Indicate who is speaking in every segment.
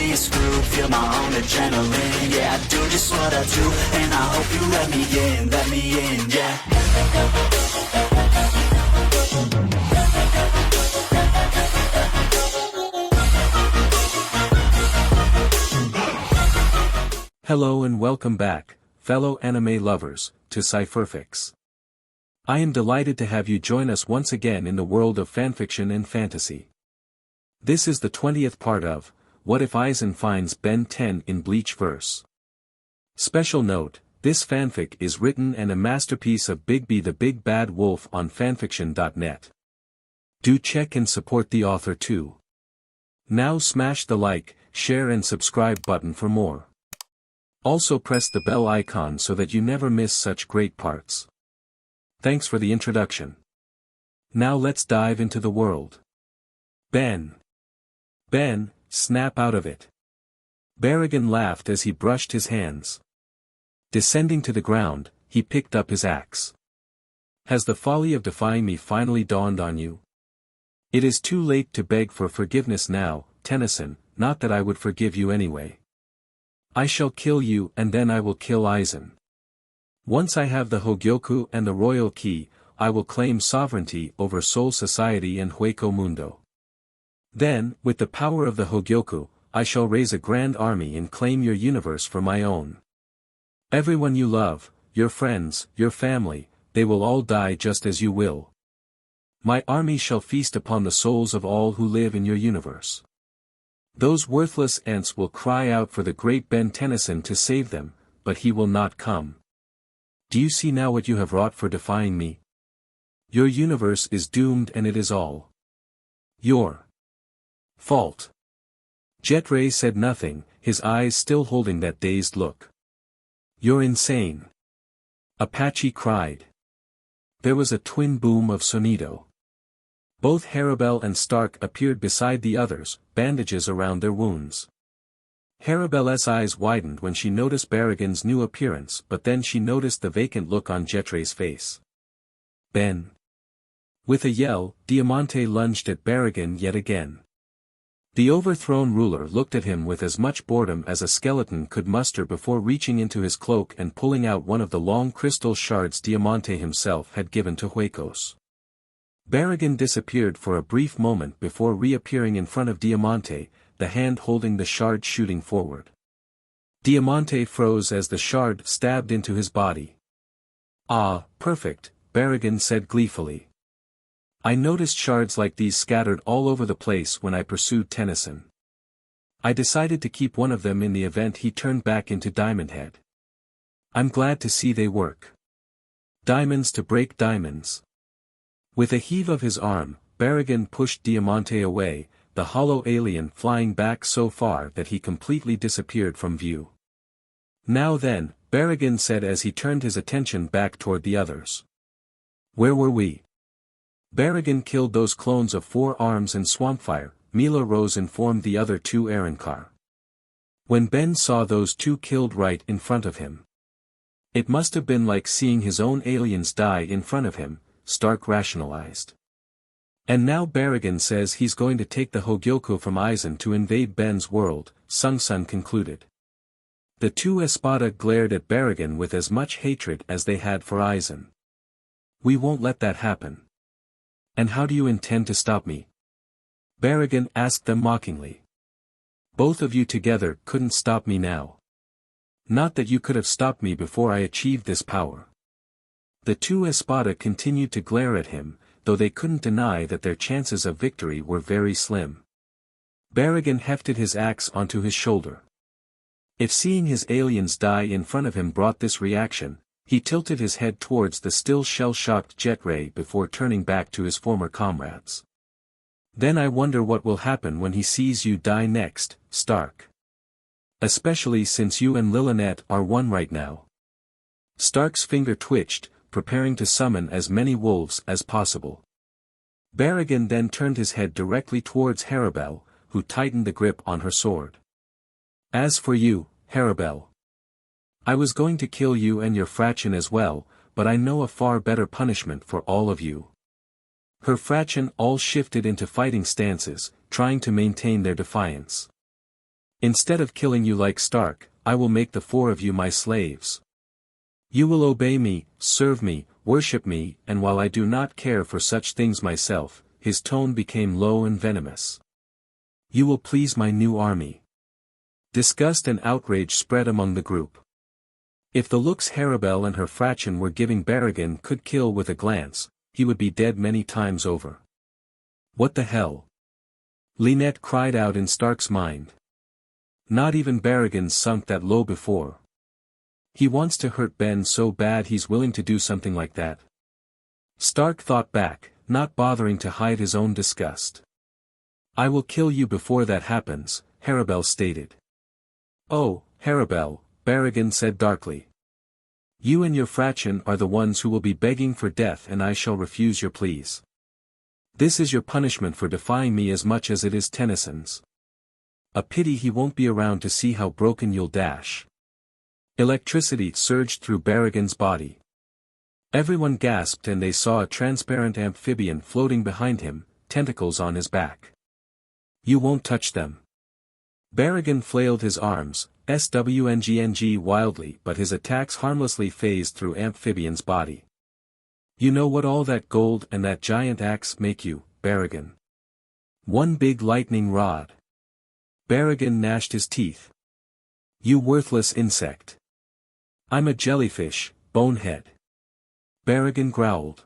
Speaker 1: be screwed, feel my own adrenaline. Yeah, I do just what I do, and I hope you let me in, yeah.
Speaker 2: Hello and welcome back, fellow anime lovers, to Cypherfics. I am delighted to have you join us once again in the world of fanfiction and fantasy. This is the 20th part of, What If Aizen Finds BEN10 in Bleach verse. Special note, this fanfic is written and a masterpiece of Bigby the Big Bad Wolf on fanfiction.net. Do check and support the author too. Now smash the like, share and subscribe button for more. Also press the bell icon so that you never miss such great parts. Thanks for the introduction. Now let's dive into the world. Ben, snap out of it. Baragon laughed as he brushed his hands. Descending to the ground, he picked up his axe. Has the folly of defying me finally dawned on you? It is too late to beg for forgiveness now, Tennyson, not that I would forgive you anyway. I shall kill you and then I will kill Aizen. Once I have the Hogyoku and the royal key, I will claim sovereignty over Soul Society and Hueco Mundo. Then, with the power of the Hogyoku, I shall raise a grand army and claim your universe for my own. Everyone you love, your friends, your family, they will all die just as you will. My army shall feast upon the souls of all who live in your universe. Those worthless ants will cry out for the great Ben-10 to save them, but he will not come. Do you see now what you have wrought for defying me? Your universe is doomed and it is all your fault. Jetray said nothing, his eyes still holding that dazed look. You're insane. Apache cried. There was a twin boom of sonido. Both Harabel and Stark appeared beside the others, bandages around their wounds. Harabel's eyes widened when she noticed Baragon's new appearance, but then she noticed the vacant look on Jetray's face. Ben. With a yell, Diamante lunged at Baragon yet again. The overthrown ruler looked at him with as much boredom as a skeleton could muster before reaching into his cloak and pulling out one of the long crystal shards Diamante himself had given to Huecos. Baragon disappeared for a brief moment before reappearing in front of Diamante, the hand holding the shard shooting forward. Diamante froze as the shard stabbed into his body. Ah, perfect, Baragon said gleefully. I noticed shards like these scattered all over the place when I pursued Tennyson. I decided to keep one of them in the event he turned back into Diamond Head. I'm glad to see they work. Diamonds to break diamonds. With a heave of his arm, Baragon pushed Diamante away, the hollow alien flying back so far that he completely disappeared from view. Now then, Baragon said as he turned his attention back toward the others. Where were we? Baragon killed those clones of Fourarms and Swampfire, Mila Rose informed the other two Arankar. When Ben saw those two killed right in front of him. It must have been like seeing his own aliens die in front of him, Stark rationalized. And now Baragon says he's going to take the Hogyoku from Aizen to invade Ben's world, Sungsun concluded. The two Espada glared at Baragon with as much hatred as they had for Aizen. We won't let that happen. And how do you intend to stop me? Baragon asked them mockingly. Both of you together couldn't stop me now. Not that you could have stopped me before I achieved this power. The two Espada continued to glare at him, though they couldn't deny that their chances of victory were very slim. Baragon hefted his axe onto his shoulder. If seeing his aliens die in front of him brought this reaction, he tilted his head towards the still shell-shocked Jetray before turning back to his former comrades. Then I wonder what will happen when he sees you die next, Stark. Especially since you and Lillinet are one right now. Stark's finger twitched, preparing to summon as many wolves as possible. Baragon then turned his head directly towards Harabel, who tightened the grip on her sword. As for you, Harabel. I was going to kill you and your fraction as well, but I know a far better punishment for all of you. Her fraction all shifted into fighting stances, trying to maintain their defiance. Instead of killing you like Stark, I will make the 4 of you my slaves. You will obey me, serve me, worship me, and while I do not care for such things myself, his tone became low and venomous. You will please my new army. Disgust and outrage spread among the group. If the looks Harabel and her fraction were giving Barragan could kill with a glance, he would be dead many times over. What the hell? Lynette cried out in Stark's mind. Not even Barragan sunk that low before. He wants to hurt Ben so bad he's willing to do something like that. Stark thought back, not bothering to hide his own disgust. I will kill you before that happens, Harabel stated. Oh, Harabel, Barragan said darkly. You and your fraction are the ones who will be begging for death and I shall refuse your pleas. This is your punishment for defying me as much as it is Tennyson's. A pity he won't be around to see how broken you'll dash. Electricity surged through Barragan's body. Everyone gasped and they saw a transparent amphibian floating behind him, tentacles on his back. You won't touch them. Barragan flailed his arms, swngng wildly, but his attacks harmlessly phased through amphibian's body. You know what all that gold and that giant axe make you, Barragan? One big lightning rod. Barragan gnashed his teeth. You worthless insect. I'm a jellyfish, bonehead. Barragan growled.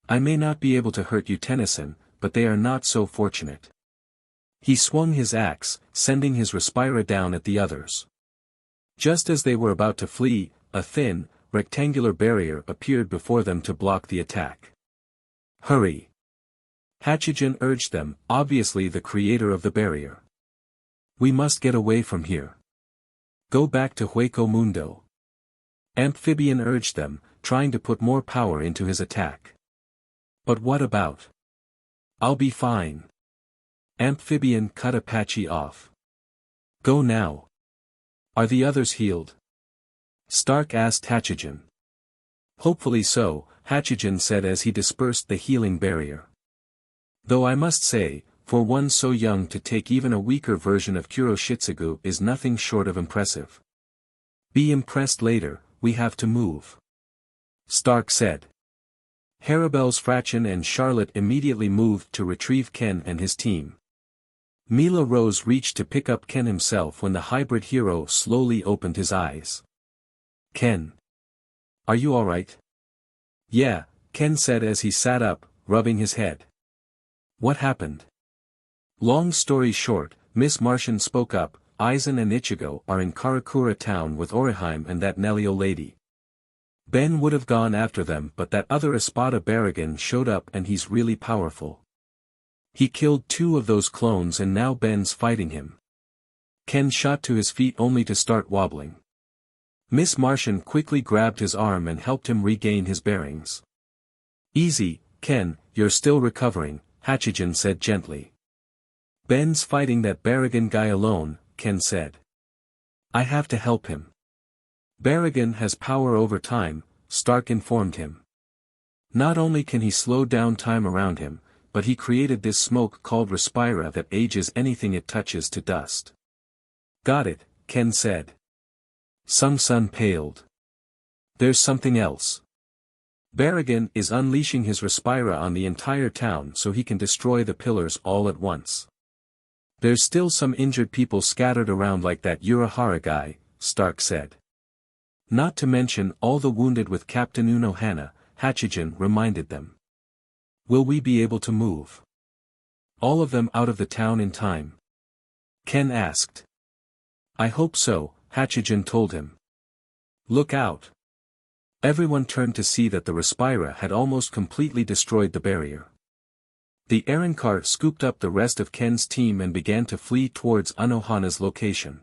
Speaker 2: I may not be able to hurt you Tennyson, but they are not so fortunate. He swung his axe, sending his Respira down at the others. Just as they were about to flee, a thin, rectangular barrier appeared before them to block the attack. Hurry! Hachigen urged them, obviously the creator of the barrier. We must get away from here. Go back to Hueco Mundo. Amphibian urged them, trying to put more power into his attack. But what about? I'll be fine. Amphibian cut Apache off. Go now. Are the others healed? Stark asked Hachigen. Hopefully so, Hachigen said as he dispersed the healing barrier. Though I must say, for one so young to take even a weaker version of Kuroshitsugu is nothing short of impressive. Be impressed later, we have to move. Stark said. Harabel's fraction and Charlotte immediately moved to retrieve Ken and his team. Mila Rose reached to pick up Ken himself when the hybrid hero slowly opened his eyes. Ken. Are you alright? Yeah, Ken said as he sat up, rubbing his head. What happened? Long story short, Miss Martian spoke up, Aizen and Ichigo are in Karakura town with Orihime and that Nelio lady. Ben would have gone after them but that other Espada Barragan showed up and he's really powerful. He killed 2 of those clones and now Ben's fighting him. Ken shot to his feet only to start wobbling. Miss Martian quickly grabbed his arm and helped him regain his bearings. Easy, Ken, you're still recovering, Hachigen said gently. Ben's fighting that Barragan guy alone, Ken said. I have to help him. Barragan has power over time, Stark informed him. Not only can he slow down time around him, but he created this smoke called Respira that ages anything it touches to dust. Got it, Ken said. Sung Sun paled. There's something else. Barragan is unleashing his Respira on the entire town so he can destroy the pillars all at once. There's still some injured people scattered around like that Urahara guy, Stark said. Not to mention all the wounded with Captain Unohana, Hachigen reminded them. Will we be able to move all of them out of the town in time? Ken asked. I hope so, Hachigen told him. Look out. Everyone turned to see that the Respira had almost completely destroyed the barrier. The Aaron car scooped up the rest of Ken's team and began to flee towards Unohana's location.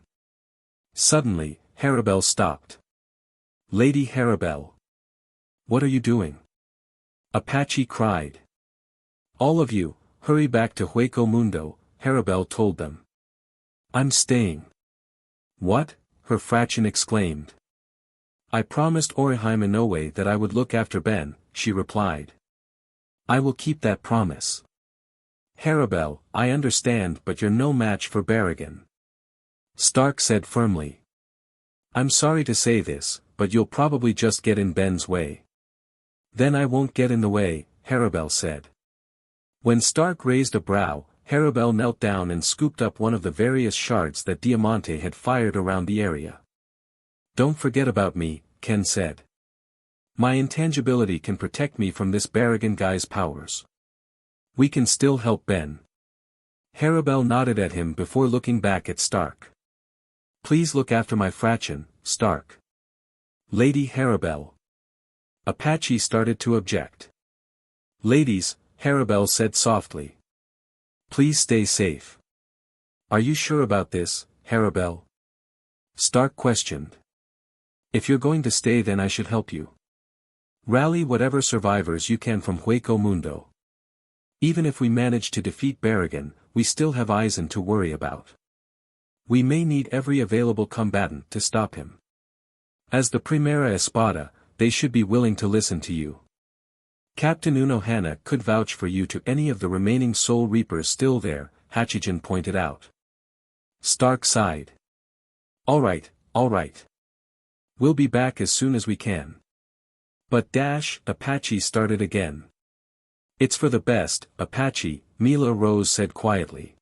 Speaker 2: Suddenly, Harabel stopped. Lady Harabel. What are you doing? Apache cried. All of you, hurry back to Hueco Mundo, Harabel told them. I'm staying. What? Her fraction exclaimed. I promised Orihime Inoue that I would look after Ben, she replied. I will keep that promise. Harabel, I understand but you're no match for Barragan. Stark said firmly. I'm sorry to say this, but you'll probably just get in Ben's way. Then I won't get in the way, HAREM said. When Stark raised a brow, HAREM knelt down and scooped up one of the various shards that Diamante had fired around the area. Don't forget about me, Ken said. My intangibility can protect me from this Baragon guy's powers. We can still help Ben. HAREM nodded at him before looking back at Stark. Please look after my fraction, Stark. Lady HAREM. Apache started to object. Ladies, HAREM said softly. Please stay safe. Are you sure about this, HAREM? Stark questioned. If you're going to stay, then I should help you. Rally whatever survivors you can from Hueco Mundo. Even if we manage to defeat Baragon, we still have Aizen to worry about. We may need every available combatant to stop him. As the Primera Espada, they should be willing to listen to you. Captain Unohana could vouch for you to any of the remaining Soul Reapers still there, Hachigen pointed out. Stark sighed. Alright. We'll be back as soon as we can. But Apache started again. It's for the best, Apache, Mila Rose said quietly.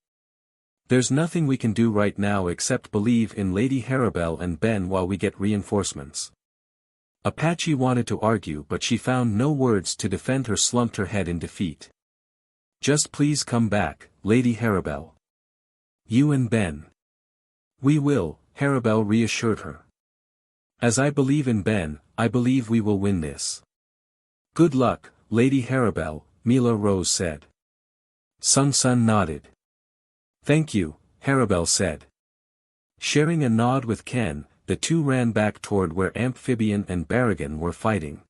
Speaker 2: There's nothing we can do right now except believe in Lady HAREM and Ben while we get reinforcements. Apache wanted to argue, but she found no words to defend her, slumped her head in defeat. Just please come back, Lady HAREM. You and Ben. We will, HAREM reassured her. As I believe in Ben, I believe we will win this. Good luck, Lady HAREM, Mila Rose said. Sung Sun nodded. Thank you, HAREM said. Sharing a nod with Ken, the two ran back toward where Amphibian and Baragon were fighting.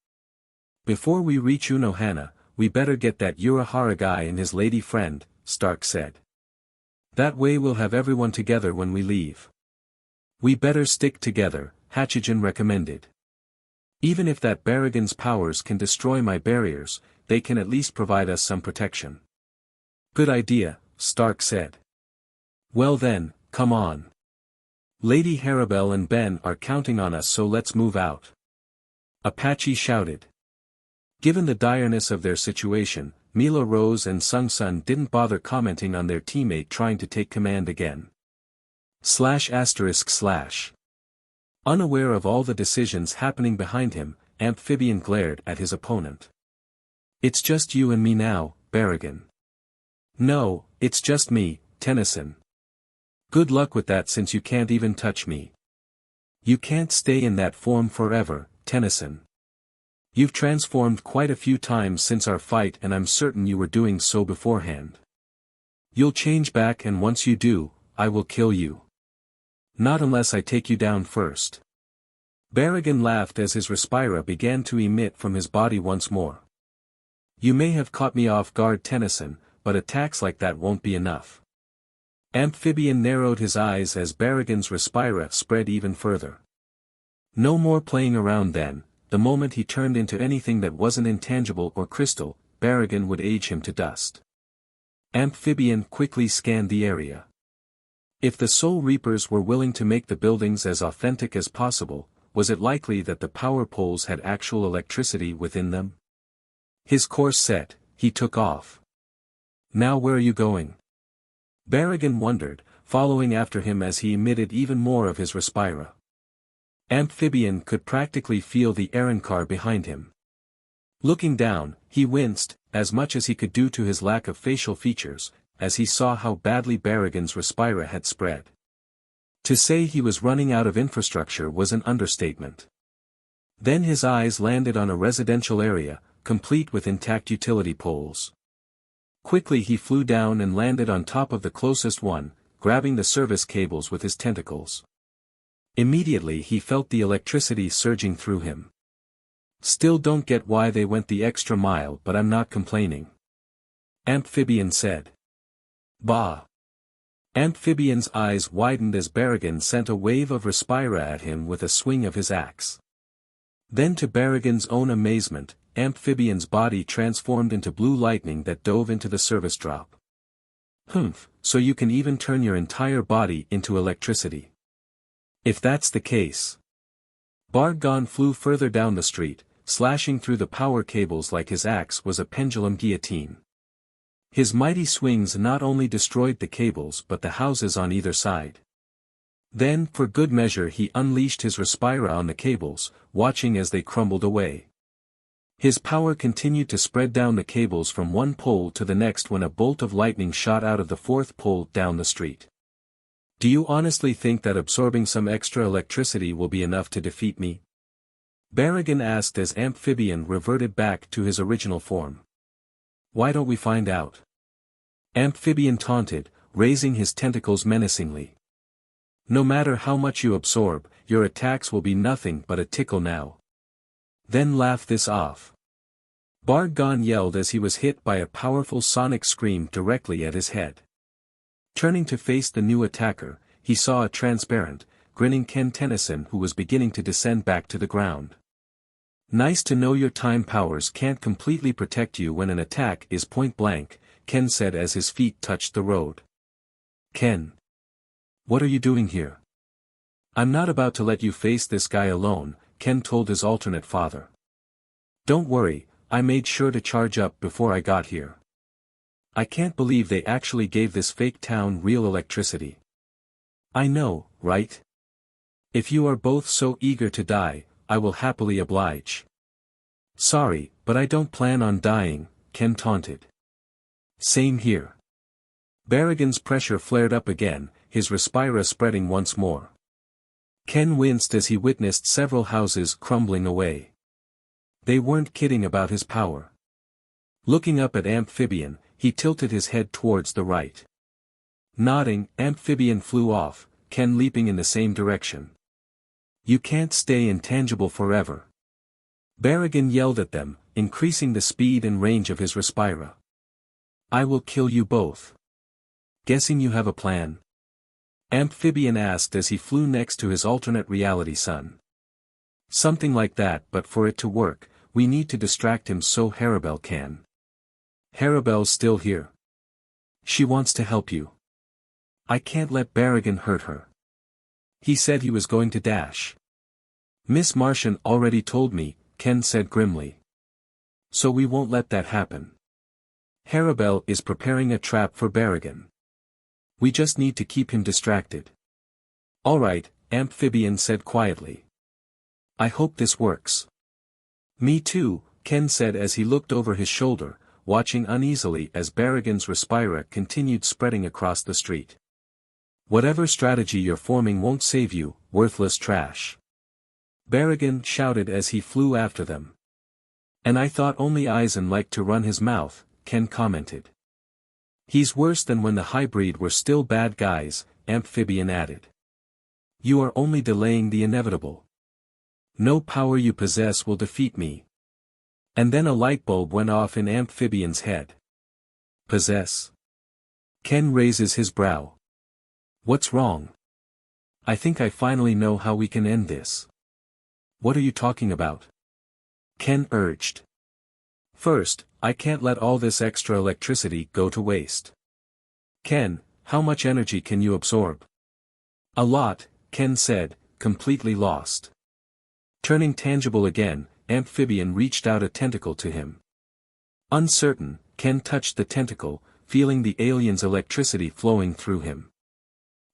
Speaker 2: Before we reach Unohana, we better get that Urahara guy and his lady friend, Stark said. That way we'll have everyone together when we leave. We better stick together, Hachigen recommended. Even if that Baragon's powers can destroy my barriers, they can at least provide us some protection. Good idea, Stark said. Well then, come on. Lady HAREM and Ben are counting on us, so let's move out. Apache shouted. Given the direness of their situation, Mila Rose and Sung Sun didn't bother commenting on their teammate trying to take command again. ****. Unaware of all the decisions happening behind him, Amphibian glared at his opponent. It's just you and me now, Baragon. No, it's just me, Tennyson. Good luck with that since you can't even touch me. You can't stay in that form forever, Tennyson. You've transformed quite a few times since our fight, and I'm certain you were doing so beforehand. You'll change back, and once you do, I will kill you. Not unless I take you down first. Baragon laughed as his Respira began to emit from his body once more. You may have caught me off guard, Tennyson, but attacks like that won't be enough. Amphibian narrowed his eyes as Baragon's Respira spread even further. No more playing around then. The moment he turned into anything that wasn't intangible or crystal, Baragon would age him to dust. Amphibian quickly scanned the area. If the Soul Reapers were willing to make the buildings as authentic as possible, was it likely that the power poles had actual electricity within them? His course set, he took off. Now where are you going? Baragon wondered, following after him as he emitted even more of his Respira. Amphibian could practically feel the Aaron car behind him. Looking down, he winced, as much as he could due to his lack of facial features, as he saw how badly Baragon's Respira had spread. To say he was running out of infrastructure was an understatement. Then his eyes landed on a residential area, complete with intact utility poles. Quickly he flew down and landed on top of the closest one, grabbing the service cables with his tentacles. Immediately he felt the electricity surging through him. Still don't get why they went the extra mile, but I'm not complaining. Amphibian said. Bah! Amphibian's eyes widened as Baragon sent a wave of Respira at him with a swing of his axe. Then to Baragon's own amazement, Amphibian's body transformed into blue lightning that dove into the service drop. Humph, so you can even turn your entire body into electricity. If that's the case. Bargon flew further down the street, slashing through the power cables like his axe was a pendulum guillotine. His mighty swings not only destroyed the cables but the houses on either side. Then, for good measure, he unleashed his respira on the cables, watching as they crumbled away. His power continued to spread down the cables from one pole to the next when a bolt of lightning shot out of the fourth pole down the street. Do you honestly think that absorbing some extra electricity will be enough to defeat me? Barragan asked as Amphibian reverted back to his original form. Why don't we find out? Amphibian taunted, raising his tentacles menacingly. No matter how much you absorb, your attacks will be nothing but a tickle now. Then laugh this off. Bargon yelled as he was hit by a powerful sonic scream directly at his head. Turning to face the new attacker, he saw a transparent, grinning Ken Tennyson who was beginning to descend back to the ground. Nice to know your time powers can't completely protect you when an attack is point blank, Ken said as his feet touched the road. Ken. What are you doing here? I'm not about to let you face this guy alone, Ken told his alternate father. Don't worry, I made sure to charge up before I got here. I can't believe they actually gave this fake town real electricity. I know, right? If you are both so eager to die, I will happily oblige. Sorry, but I don't plan on dying, Ken taunted. Same here. Barragan's pressure flared up again, his respira spreading once more. Ken winced as he witnessed several houses crumbling away. They weren't kidding about his power. Looking up at Amphibian, he tilted his head towards the right. Nodding, Amphibian flew off, Ken leaping in the same direction. You can't stay intangible forever. Barragan yelled at them, increasing the speed and range of his respira. I will kill you both. Guessing you have a plan? Amphibian asked as he flew next to his alternate reality son. Something like that, but for it to work, we need to distract him so Harabel can. Harabel's still here. She wants to help you. I can't let Barragan hurt her. He said he was going to dash. Miss Martian already told me, Ken said grimly. So we won't let that happen. Harabel is preparing a trap for Barragan. We just need to keep him distracted. Alright, Amphibian said quietly. I hope this works. Me too, Ken said as he looked over his shoulder, watching uneasily as Barragan's respira continued spreading across the street. Whatever strategy you're forming won't save you, worthless trash. Barragan shouted as he flew after them. And I thought only Aizen liked to run his mouth, Ken commented. He's worse than when the hybrid were still bad guys, Amphibian added. You are only delaying the inevitable. No power you possess will defeat me. And then a light bulb went off in Amphibian's head. Possess? Ken raises his brow. What's wrong? I think I finally know how we can end this. What are you talking about? Ken urged. First, I can't let all this extra electricity go to waste. Ken, how much energy can you absorb? A lot, Ken said, completely lost. Turning tangible again, Amphibian reached out a tentacle to him. Uncertain, Ken touched the tentacle, feeling the alien's electricity flowing through him.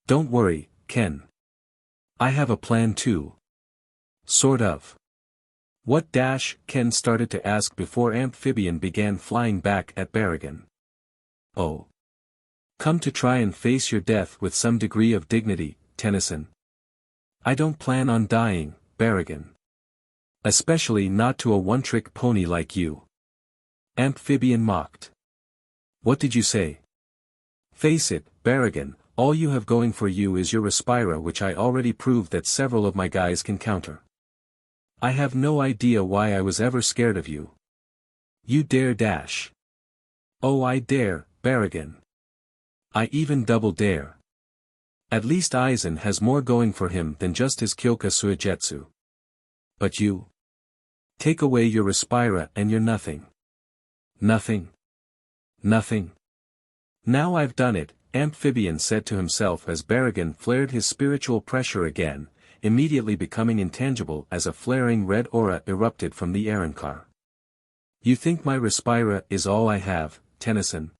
Speaker 2: Don't worry, Ken. I have a plan too. Sort of. What dash? Ken started to ask before Amphibian began flying back at Barragan. Oh. Come to try and face your death with some degree of dignity, Tennyson. I don't plan on dying, Barragan. Especially not to a one-trick pony like you. Amphibian mocked. What did you say? Face it, Barragan, all you have going for you is your respira, which I already proved that several of my guys can counter. I have no idea why I was ever scared of you. You dare dash. Oh, I dare, Barragan. I even double dare. At least Aizen has more going for him than just his Kyoka Suigetsu. But you? Take away your respira and you're nothing. Nothing. Nothing. Now I've done it, Amphibian said to himself as Barragan flared his spiritual pressure again, immediately becoming intangible as a flaring red aura erupted from the Aeronkar. You think my Respira is all I have, Tennyson?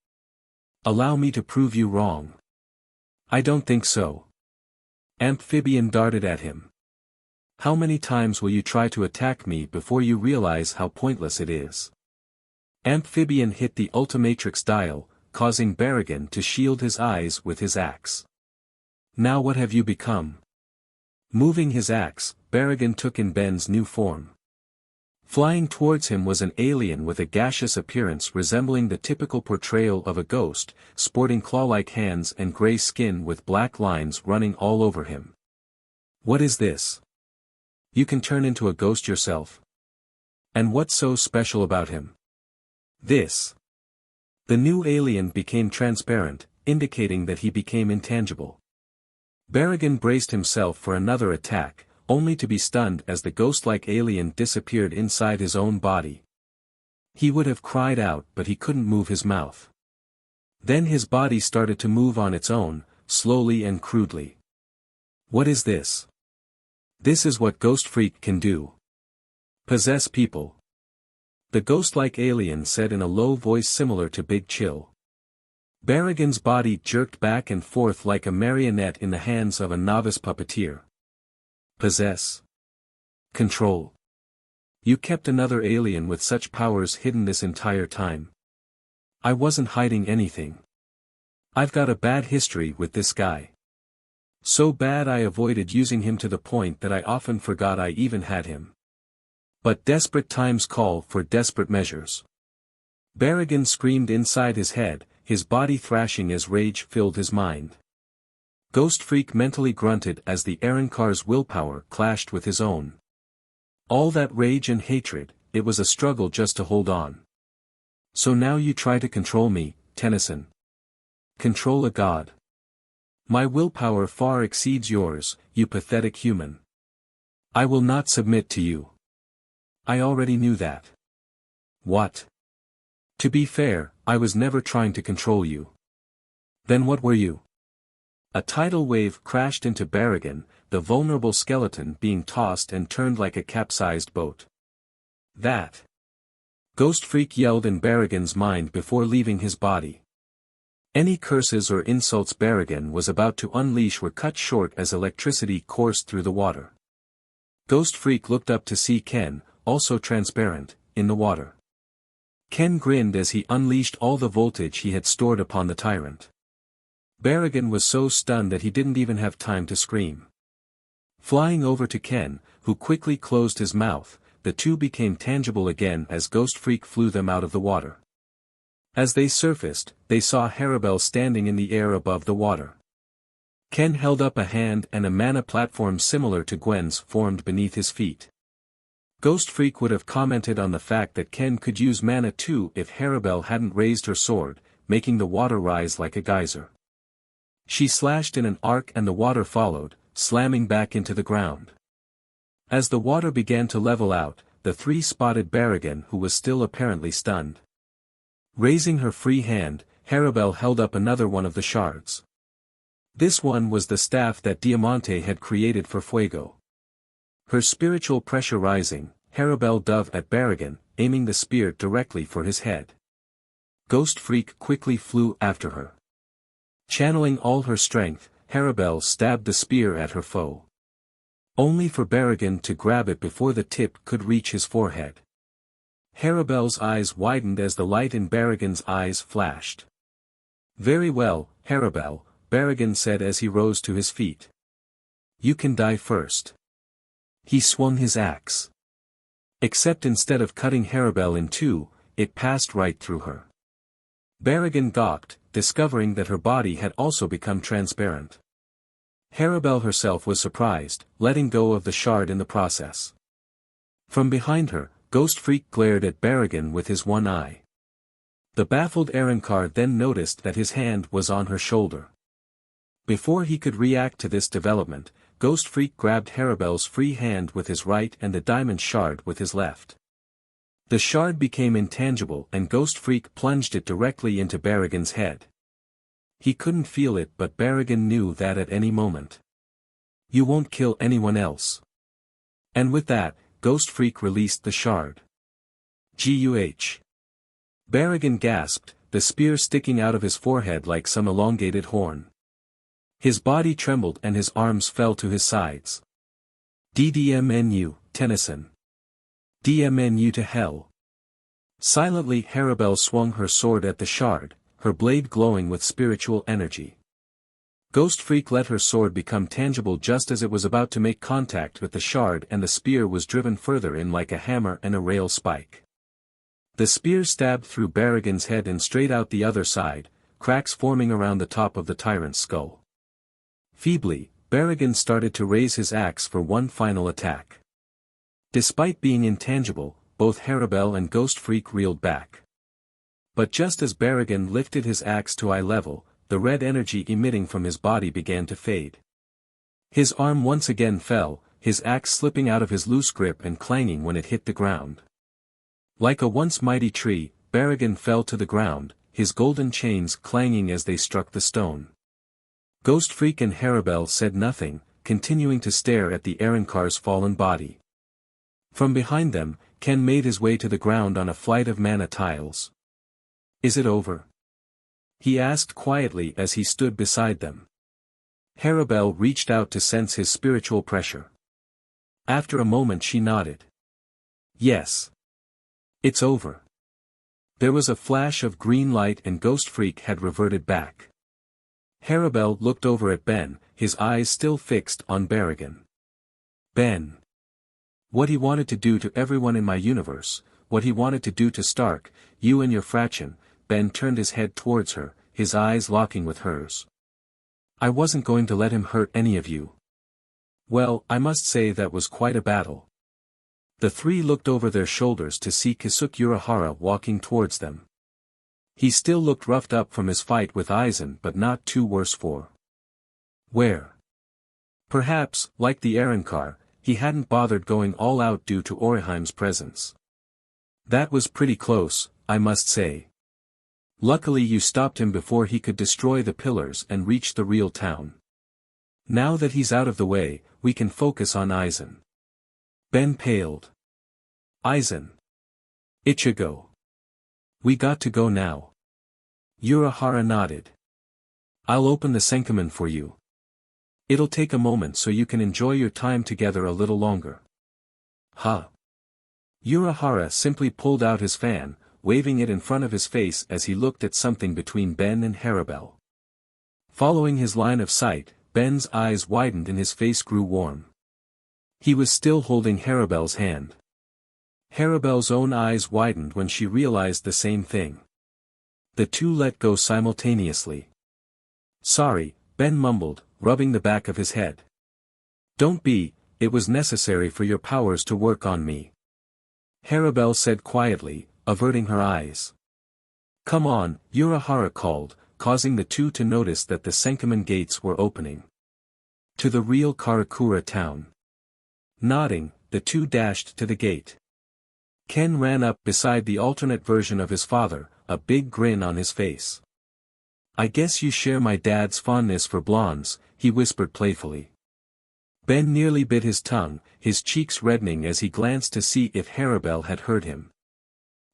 Speaker 2: Allow me to prove you wrong. I don't think so. Amphibian darted at him. How many times will you try to attack me before you realize how pointless it is? Amphibian hit the Ultimatrix dial, causing Baragon to shield his eyes with his axe. Now what have you become? Moving his axe, Baragon took in Ben's new form. Flying towards him was an alien with a gaseous appearance resembling the typical portrayal of a ghost, sporting claw-like hands and gray skin with black lines running all over him. What is this? You can turn into a ghost yourself? And what's so special about him? This. The new alien became transparent, indicating that he became intangible. Baragon braced himself for another attack, only to be stunned as the ghost-like alien disappeared inside his own body. He would have cried out but he couldn't move his mouth. Then his body started to move on its own, slowly and crudely. What is this? This is what Ghost Freak can do. Possess people. The ghost-like alien said in a low voice similar to Big Chill. Baragon's body jerked back and forth like a marionette in the hands of a novice puppeteer. Possess. Control. You kept another alien with such powers hidden this entire time. I wasn't hiding anything. I've got a bad history with this guy. So bad I avoided using him to the point that I often forgot I even had him. But desperate times call for desperate measures. Baragon screamed inside his head, his body thrashing as rage filled his mind. Ghost Freak mentally grunted as the Aeronkar's willpower clashed with his own. All that rage and hatred, it was a struggle just to hold on. So now you try to control me, Tennyson. Control a god. My willpower far exceeds yours, you pathetic human. I will not submit to you. I already knew that. What? To be fair, I was never trying to control you. Then what were you? A tidal wave crashed into Baragon, the vulnerable skeleton being tossed and turned like a capsized boat. That. Ghost Freak yelled in Baragon's mind before leaving his body. Any curses or insults Baragon was about to unleash were cut short as electricity coursed through the water. Ghost Freak looked up to see Ken, also transparent, in the water. Ken grinned as he unleashed all the voltage he had stored upon the tyrant. Baragon was so stunned that he didn't even have time to scream. Flying over to Ken, who quickly closed his mouth, the two became tangible again as Ghost Freak flew them out of the water. As they surfaced, they saw Harabel standing in the air above the water. Ken held up a hand and a mana platform similar to Gwen's formed beneath his feet. Ghost Freak would have commented on the fact that Ken could use mana too if Harabel hadn't raised her sword, making the water rise like a geyser. She slashed in an arc and the water followed, slamming back into the ground. As the water began to level out, the three spotted Baragon who was still apparently stunned. Raising her free hand, Harabel held up another one of the shards. This one was the staff that Diamante had created for Fuego. Her spiritual pressure rising, Harabel dove at Baragon, aiming the spear directly for his head. Ghost Freak quickly flew after her. Channeling all her strength, Harabel stabbed the spear at her foe. Only for Baragon to grab it before the tip could reach his forehead. Harabel's eyes widened as the light in Baragon's eyes flashed. Very well, Harabel, Baragon said as he rose to his feet. You can die first. He swung his axe. Except instead of cutting Harabel in two, it passed right through her. Baragon gawked, discovering that her body had also become transparent. Harabel herself was surprised, letting go of the shard in the process. From behind her, Ghost Freak glared at Baragon with his one eye. The baffled Aeronkar then noticed that his hand was on her shoulder. Before he could react to this development, Ghost Freak grabbed Harabel's free hand with his right and the diamond shard with his left. The shard became intangible and Ghost Freak plunged it directly into Baragon's head. He couldn't feel it but Baragon knew that at any moment. You won't kill anyone else. And with that, Ghost Freak released the shard. Guh. Barragan gasped, the spear sticking out of his forehead like some elongated horn. His body trembled and his arms fell to his sides. DDMNU, Tennyson. DMNU to hell. Silently Harabel swung her sword at the shard, her blade glowing with spiritual energy. Ghost Freak let her sword become tangible just as it was about to make contact with the shard and the spear was driven further in like a hammer and a rail spike. The spear stabbed through Barragan's head and straight out the other side, cracks forming around the top of the tyrant's skull. Feebly, Barragan started to raise his axe for one final attack. Despite being intangible, both Harabel and Ghost Freak reeled back. But just as Barragan lifted his axe to eye level, the red energy emitting from his body began to fade. His arm once again fell, his axe slipping out of his loose grip and clanging when it hit the ground. Like a once mighty tree, Barragan fell to the ground, his golden chains clanging as they struck the stone. Ghost Freak and Harabel said nothing, continuing to stare at the Arrancar's fallen body. From behind them, Ken made his way to the ground on a flight of mana tiles. Is it over? He asked quietly as he stood beside them. Harabel reached out to sense his spiritual pressure. After a moment she nodded. Yes. It's over. There was a flash of green light and Ghost Freak had reverted back. Harabel looked over at Ben, his eyes still fixed on Barragan. Ben. What he wanted to do to everyone in my universe, what he wanted to do to Stark, you and your fraction. Ben turned his head towards her, his eyes locking with hers. I wasn't going to let him hurt any of you. Well, I must say that was quite a battle. The three looked over their shoulders to see Kisuke Urahara walking towards them. He still looked roughed up from his fight with Aizen but not too worse for wear. Perhaps, like the Arrancar, he hadn't bothered going all out due to Oriheim's presence. That was pretty close, I must say. Luckily you stopped him before he could destroy the pillars and reach the real town. Now that he's out of the way, we can focus on Aizen. Ben paled. Aizen. Ichigo. We got to go now. Urahara nodded. I'll open the Senkamen for you. It'll take a moment so you can enjoy your time together a little longer. Huh. Urahara simply pulled out his fan, waving it in front of his face as he looked at something between Ben and Harabel. Following his line of sight, Ben's eyes widened and his face grew warm. He was still holding Harabel's hand. Harabel's own eyes widened when she realized the same thing. The two let go simultaneously. Sorry, Ben mumbled, rubbing the back of his head. Don't be, it was necessary for your powers to work on me. Harabel said quietly, averting her eyes. Come on, Urahara called, causing the two to notice that the Senkamen gates were opening. To the real Karakura town. Nodding, the two dashed to the gate. Ken ran up beside the alternate version of his father, a big grin on his face. I guess you share my dad's fondness for blondes, he whispered playfully. Ben nearly bit his tongue, his cheeks reddening as he glanced to see if Harabel had heard him.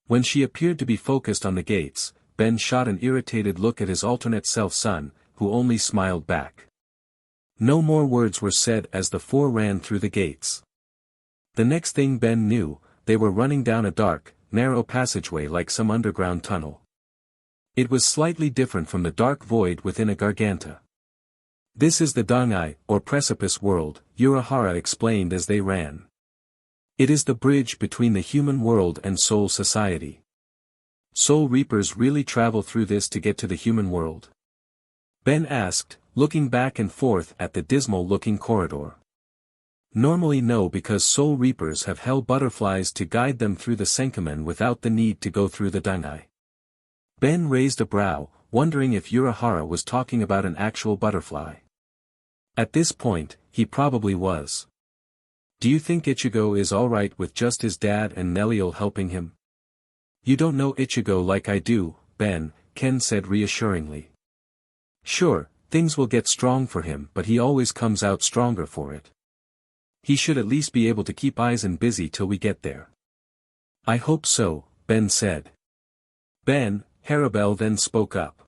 Speaker 2: When she appeared to be focused on the gates, Ben shot an irritated look at his alternate self-son, who only smiled back. No more words were said as the four ran through the gates. The next thing Ben knew, they were running down a dark, narrow passageway like some underground tunnel. It was slightly different from the dark void within a garganta. This is the Dangai, or precipice world, Urahara explained as they ran. It is the bridge between the human world and soul society. Soul Reapers really travel through this to get to the human world? Ben asked, looking back and forth at the dismal-looking corridor. Normally no, because Soul Reapers have hell butterflies to guide them through the Senkamen without the need to go through the Dangai. Ben raised a brow, wondering if Urahara was talking about an actual butterfly. At this point, he probably was. Do you think Ichigo is alright with just his dad and Neliel helping him? You don't know Ichigo like I do, Ben, Ken said reassuringly. Sure, Things will get strong for him, but he always comes out stronger for it. He should at least be able to keep Aizen busy till we get there. I hope so, Ben said. Ben, HAREM then spoke up.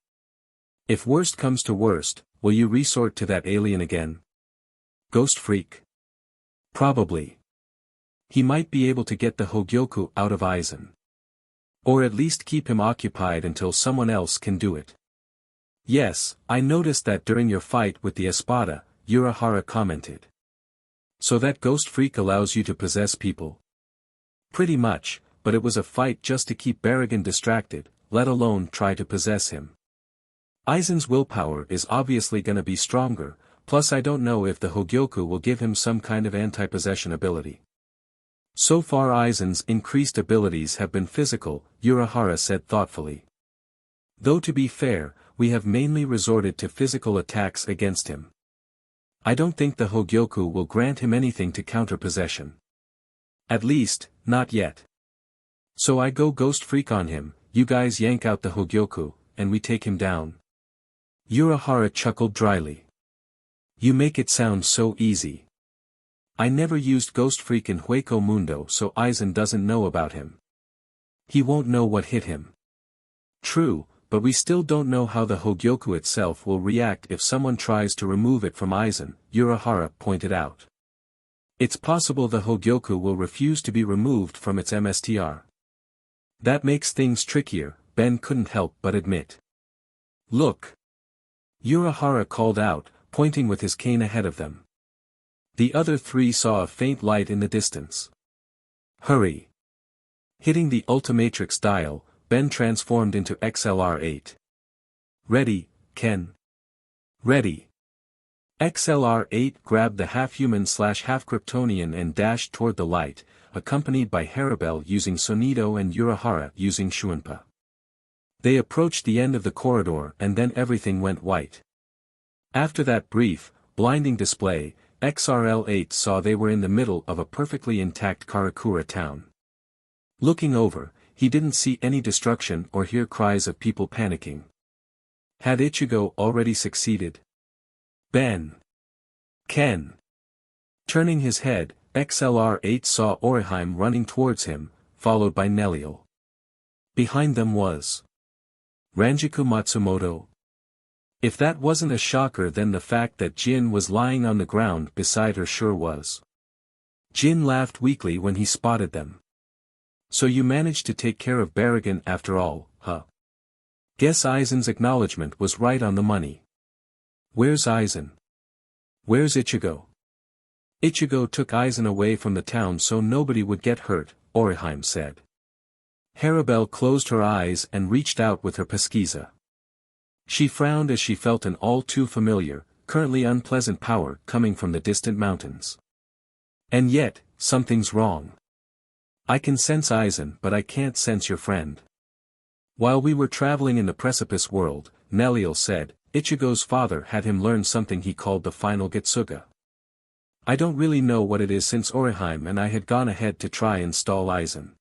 Speaker 2: If worst comes to worst, will you resort to that alien again? Ghost freak? Probably. He might be able to get the Hogyoku out of Aizen. Or at least keep him occupied until someone else can do it. Yes, I noticed that during your fight with the Espada, Urahara commented. So that ghost freak allows you to possess people? Pretty much, but it was a fight just to keep Baragon distracted, let alone try to possess him. Aizen's willpower is obviously gonna be stronger, plus I don't know if the Hogyoku will give him some kind of anti-possession ability. So far Aizen's increased abilities have been physical, Urahara said thoughtfully. Though to be fair, we have mainly resorted to physical attacks against him. I don't think the Hogyoku will grant him anything to counter possession. At least, not yet. So I go ghost freak on him, you guys yank out the Hogyoku, and we take him down. Urahara chuckled dryly. You make it sound so easy. I never used ghost freak in Hueco Mundo, so Aizen doesn't know about him. He won't know what hit him. True, but we still don't know how the Hogyoku itself will react if someone tries to remove it from Aizen, Urahara pointed out. It's possible the Hogyoku will refuse to be removed from its MSTR. That makes things trickier, Ben couldn't help but admit. Look! Urahara called out, pointing with his cane ahead of them. The other three saw a faint light in the distance. Hurry! Hitting the Ultimatrix dial, Ben transformed into XLR8. Ready, Ken. Ready. XLR8 grabbed the half-human/half-Kryptonian and dashed toward the light, accompanied by HAREM using Sonido and Urahara using Shuinpa. They approached the end of the corridor and then everything went white. After that brief, blinding display, XRL8 saw they were in the middle of a perfectly intact Karakura town. Looking over, he didn't see any destruction or hear cries of people panicking. Had Ichigo already succeeded? Ben. Ken. Turning his head, XLR8 saw Orihime running towards him, followed by Neliel. Behind them was Ranjiku Matsumoto. If that wasn't a shocker, then the fact that Jin was lying on the ground beside her sure was. Jin laughed weakly when he spotted them. So you managed to take care of Baragon after all, huh? Guess Aizen's acknowledgement was right on the money. Where's Aizen? Where's Ichigo? Ichigo took Aizen away from the town so nobody would get hurt, Orihime said. HAREM closed her eyes and reached out with her pesquisa. She frowned as she felt an all-too-familiar, currently unpleasant power coming from the distant mountains. And yet, something's wrong. I can sense Aizen, but I can't sense your friend. While we were traveling in the precipice world, Neliel said, Ichigo's father had him learn something he called the final Getsuga. I don't really know what it is since Orihime and I had gone ahead to try and stall Aizen.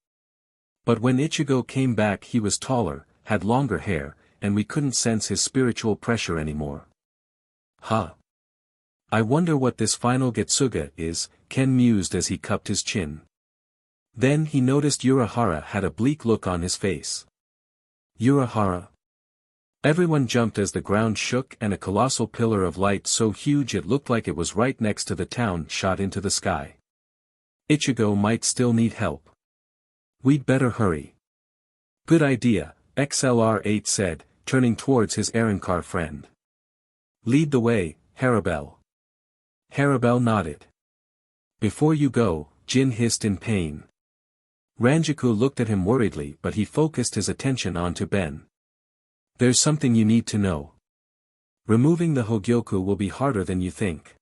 Speaker 2: But when Ichigo came back he was taller, had longer hair, and we couldn't sense his spiritual pressure anymore. Huh. I wonder what this final Getsuga is, Ken mused as he cupped his chin. Then he noticed Urahara had a bleak look on his face. Urahara? Everyone jumped as the ground shook and a colossal pillar of light so huge it looked like it was right next to the town shot into the sky. Ichigo might still need help. We'd better hurry. Good idea, XLR8 said, turning towards his Arrancar friend. Lead the way, HAREM. HAREM nodded. Before you go, Jin hissed in pain. Ranjiku looked at him worriedly but he focused his attention onto Ben. There's something you need to know. Removing the Hogyoku will be harder than you think.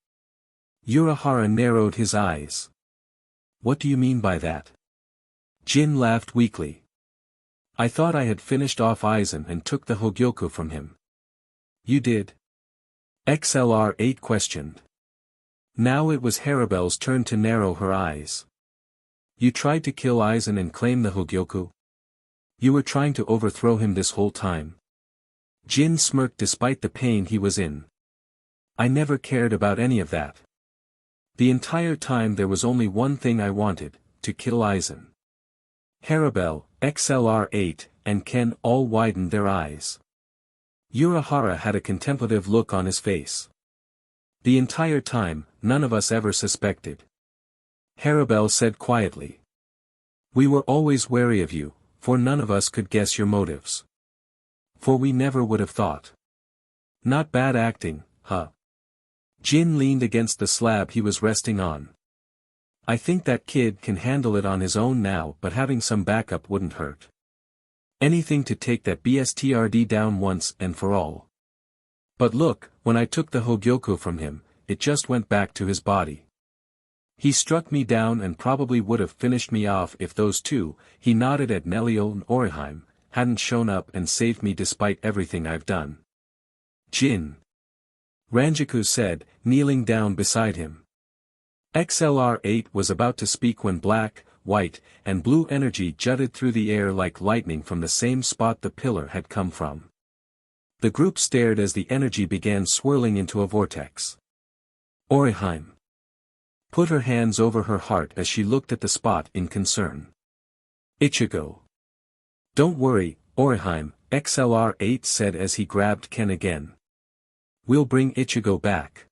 Speaker 2: Urahara narrowed his eyes. What do you mean by that? Jin laughed weakly. I thought I had finished off Aizen and took the Hogyoku from him. You did? XLR8 questioned. Now it was HAREM's turn to narrow her eyes. You tried to kill Aizen and claim the Hogyoku? You were trying to overthrow him this whole time? Jin smirked despite the pain he was in. I never cared about any of that. The entire time there was only one thing I wanted, to kill Aizen. Harem, XLR8, and Ken all widened their eyes. Urahara had a contemplative look on his face. The entire time, none of us ever suspected. Harem said quietly. We were always wary of you, for none of us could guess your motives. For we never would have thought. Not bad acting, huh? Jin leaned against the slab he was resting on. I think that kid can handle it on his own now, but having some backup wouldn't hurt. Anything to take that BSTRD down once and for all. But look, when I took the Hogyoku from him, it just went back to his body. He struck me down and probably would have finished me off if those two, he nodded at Nelio and Orihime, hadn't shown up and saved me despite everything I've done. Jin. Ranjaku said, kneeling down beside him. XLR8 was about to speak when black, white, and blue energy jutted through the air like lightning from the same spot the pillar had come from. The group stared as the energy began swirling into a vortex. Orihime put her hands over her heart as she looked at the spot in concern. Ichigo. Don't worry, Orihime, XLR8 said as he grabbed Ken again. We'll bring Ichigo back.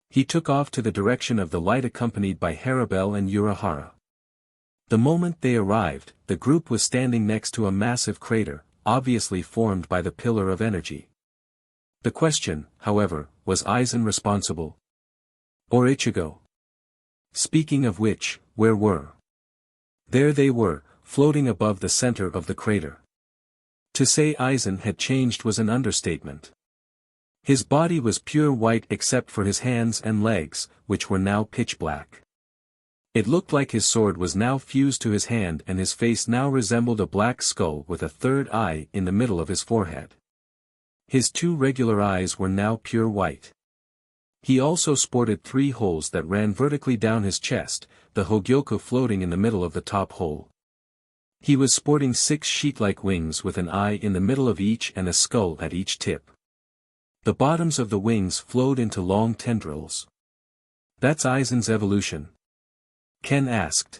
Speaker 2: He took off to the direction of the light accompanied by Harem and Urahara. The moment they arrived, the group was standing next to a massive crater, obviously formed by the pillar of energy. The question, however, was Aizen responsible? Or Ichigo? Speaking of which, where were? There they were, floating above the center of the crater. To say Aizen had changed was an understatement. His body was pure white except for his hands and legs, which were now pitch black. It looked like his sword was now fused to his hand and his face now resembled a black skull with a third eye in the middle of his forehead. His two regular eyes were now pure white. He also sported 3 holes that ran vertically down his chest, the Hogyoku floating in the middle of the top hole. He was sporting 6 sheet-like wings with an eye in the middle of each and a skull at each tip. The bottoms of the wings flowed into long tendrils. That's Aizen's evolution? Ken asked.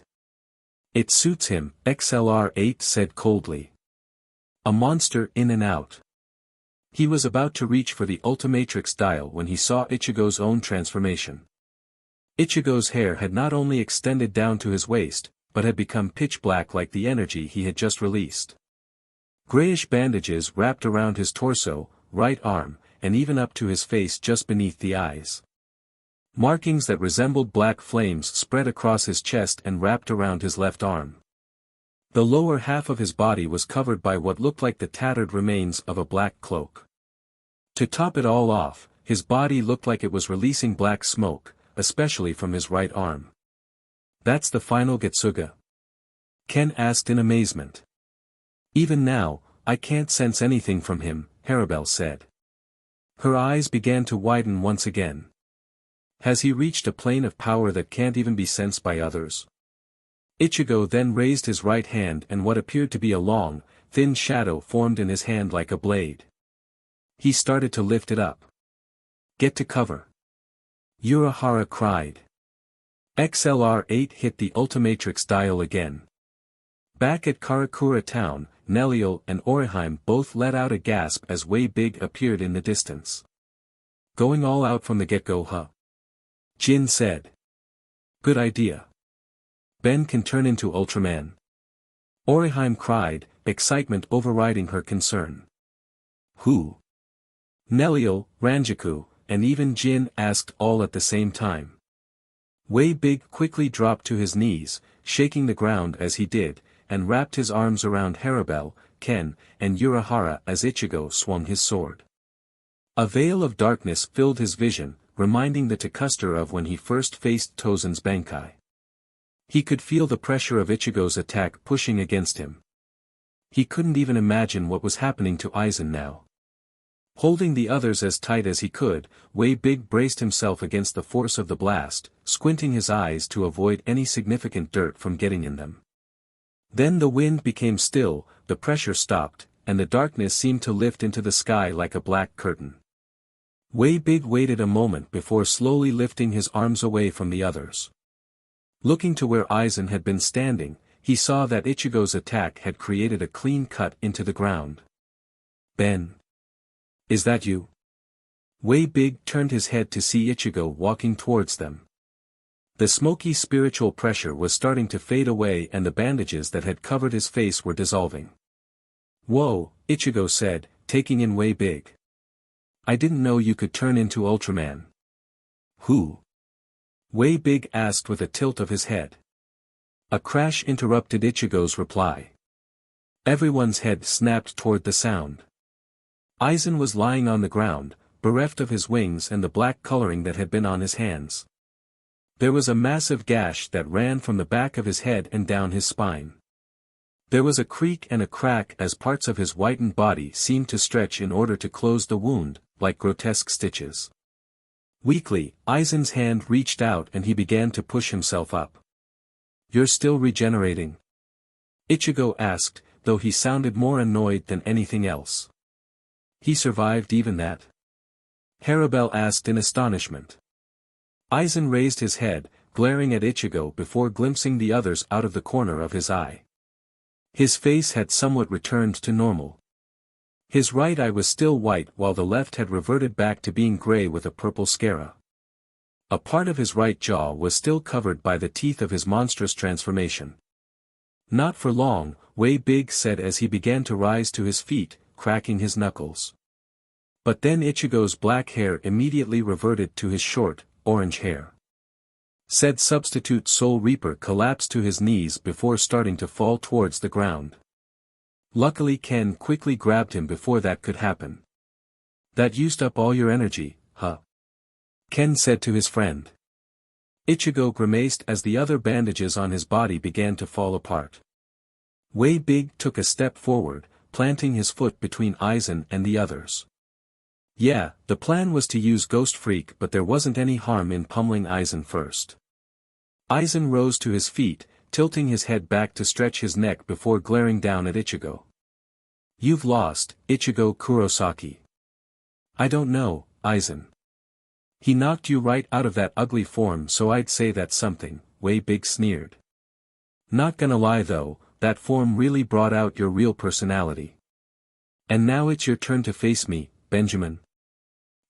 Speaker 2: It suits him, XLR8 said coldly. A monster in and out. He was about to reach for the Ultimatrix dial when he saw Ichigo's own transformation. Ichigo's hair had not only extended down to his waist, but had become pitch black like the energy he had just released. Grayish bandages wrapped around his torso, right arm, and even up to his face just beneath the eyes. Markings that resembled black flames spread across his chest and wrapped around his left arm. The lower half of his body was covered by what looked like the tattered remains of a black cloak. To top it all off, his body looked like it was releasing black smoke, especially from his right arm. That's the final Getsuga? Ken asked in amazement. Even now, I can't sense anything from him, Harem said. Her eyes began to widen once again. Has he reached a plane of power that can't even be sensed by others? Ichigo then raised his right hand and what appeared to be a long, thin shadow formed in his hand like a blade. He started to lift it up. Get to cover. Urahara cried. XLR8 hit the Ultimatrix dial again. Back at Karakura town, Nelio and Orihime both let out a gasp as waybig appeared in the distance. Going all out from the get-go, huh? Jin said. Good idea. Ben can turn into Ultraman. Orihime cried, excitement overriding her concern. Who? Nelio, Ranjaku, and even Jin asked all at the same time. Waybig quickly dropped to his knees, shaking the ground as he did, and wrapped his arms around Harem, Ken, and Urahara as Ichigo swung his sword. A veil of darkness filled his vision, reminding the Takuster of when he first faced Tozen's Bankai. He could feel the pressure of Ichigo's attack pushing against him. He couldn't even imagine what was happening to Aizen now. Holding the others as tight as he could, Waybig braced himself against the force of the blast, squinting his eyes to avoid any significant dirt from getting in them. Then the wind became still, the pressure stopped, and the darkness seemed to lift into the sky like a black curtain. Waybig waited a moment before slowly lifting his arms away from the others. Looking to where Aizen had been standing, he saw that Ichigo's attack had created a clean cut into the ground. Ben. Is that you? Waybig turned his head to see Ichigo walking towards them. The smoky spiritual pressure was starting to fade away and the bandages that had covered his face were dissolving. Whoa, Ichigo said, taking in Waybig. I didn't know you could turn into Ultraman. Who? Waybig asked with a tilt of his head. A crash interrupted Ichigo's reply. Everyone's head snapped toward the sound. Aizen was lying on the ground, bereft of his wings and the black coloring that had been on his hands. There was a massive gash that ran from the back of his head and down his spine. There was a creak and a crack as parts of his whitened body seemed to stretch in order to close the wound, like grotesque stitches. Weakly, Aizen's hand reached out and he began to push himself up. You're still regenerating? Ichigo asked, though he sounded more annoyed than anything else. He survived even that? Harem asked in astonishment. Aizen raised his head, glaring at Ichigo before glimpsing the others out of the corner of his eye. His face had somewhat returned to normal. His right eye was still white while the left had reverted back to being gray with a purple scara. A part of his right jaw was still covered by the teeth of his monstrous transformation. Not for long, Waybig said as he began to rise to his feet, cracking his knuckles. But then Ichigo's black hair immediately reverted to his short, orange hair. Said substitute Soul Reaper collapsed to his knees before starting to fall towards the ground. Luckily Ken quickly grabbed him before that could happen. That used up all your energy, huh? Ken said to his friend. Ichigo grimaced as the other bandages on his body began to fall apart. Waybig took a step forward, planting his foot between Aizen and the others. Yeah, the plan was to use Ghost Freak but there wasn't any harm in pummeling Aizen first. Aizen rose to his feet, tilting his head back to stretch his neck before glaring down at Ichigo. You've lost, Ichigo Kurosaki. I don't know, Aizen. He knocked you right out of that ugly form so I'd say that's something, Waybig sneered. Not gonna lie though, that form really brought out your real personality. And now it's your turn to face me, Benjamin.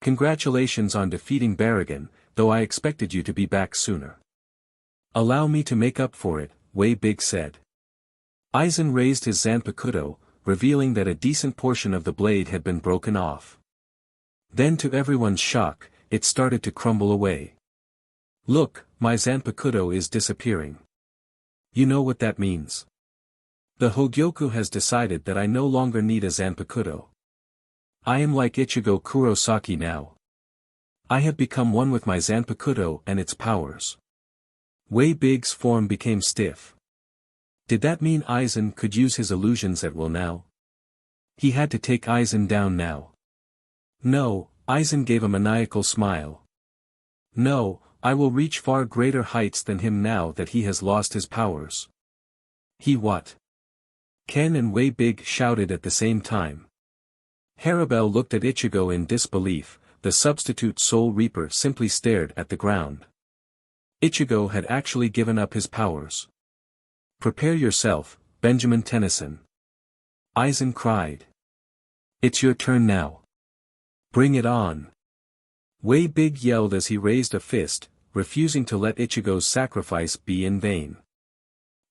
Speaker 2: Congratulations on defeating Barragan, though I expected you to be back sooner. Allow me to make up for it, Waybig said. Aizen raised his Zanpakuto, revealing that a decent portion of the blade had been broken off. Then to everyone's shock, it started to crumble away. Look, my Zanpakuto is disappearing. You know what that means? The Hogyoku has decided that I no longer need a Zanpakuto. I am like Ichigo Kurosaki now. I have become one with my Zanpakuto and its powers. Waybig's form became stiff. Did that mean Aizen could use his illusions at will now? He had to take Aizen down now. No, Aizen gave a maniacal smile. No, I will reach far greater heights than him now that he has lost his powers. He what? Ken and Waybig shouted at the same time. Harem looked at Ichigo in disbelief, the substitute Soul Reaper simply stared at the ground. Ichigo had actually given up his powers. Prepare yourself, Benjamin Tennyson. Aizen cried. It's your turn now. Bring it on. Waybig yelled as he raised a fist, refusing to let Ichigo's sacrifice be in vain.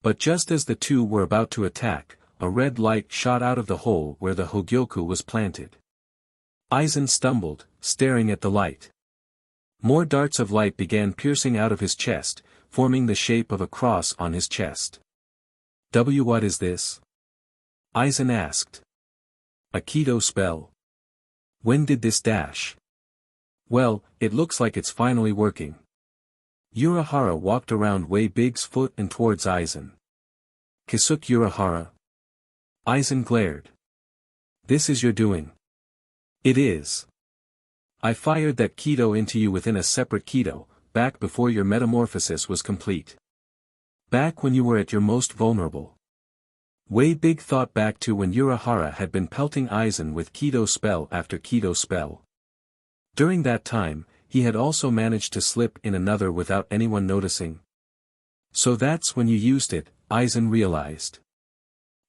Speaker 2: But just as the two were about to attack, a red light shot out of the hole where the Hogyoku was planted. Aizen stumbled, staring at the light. More darts of light began piercing out of his chest, forming the shape of a cross on his chest. What is this? Aizen asked. A Kido spell. When did this dash? Well, it looks like it's finally working. Urahara walked around Waybig's foot and towards Aizen. Kisuk Urahara. Aizen glared. This is your doing. It is. I fired that Kido into you within a separate Kido, back before your metamorphosis was complete. Back when you were at your most vulnerable. Waybig thought back to when Urahara had been pelting Aizen with Kido spell after Kido spell. During that time, he had also managed to slip in another without anyone noticing. So that's when you used it, Aizen realized.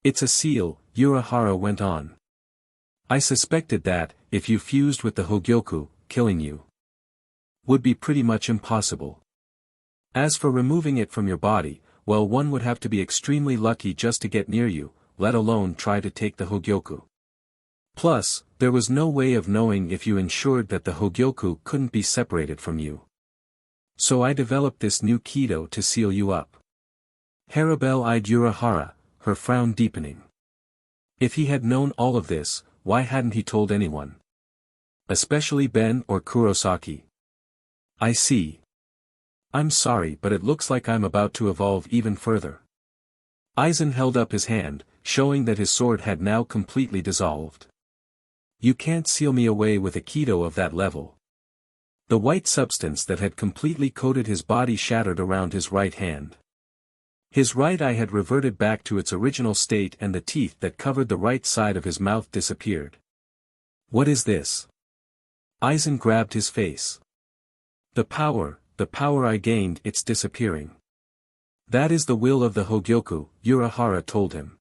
Speaker 2: It's a seal, Urahara went on. I suspected that, if you fused with the Hogyoku, killing you would be pretty much impossible. As for removing it from your body, well, one would have to be extremely lucky just to get near you, let alone try to take the Hogyoku. Plus, there was no way of knowing if you ensured that the Hogyoku couldn't be separated from you. So I developed this new Kido to seal you up. Harabel eyed Urahara, her frown deepening. If he had known all of this, why hadn't he told anyone? Especially Ben or Kurosaki. I see. I'm sorry, but it looks like I'm about to evolve even further. Aizen held up his hand, showing that his sword had now completely dissolved. You can't seal me away with a Kido of that level. The white substance that had completely coated his body shattered around his right hand. His right eye had reverted back to its original state and the teeth that covered the right side of his mouth disappeared. What is this? Aizen grabbed his face. The power I gained, it's disappearing. That is the will of the Hogyoku, Urahara told him.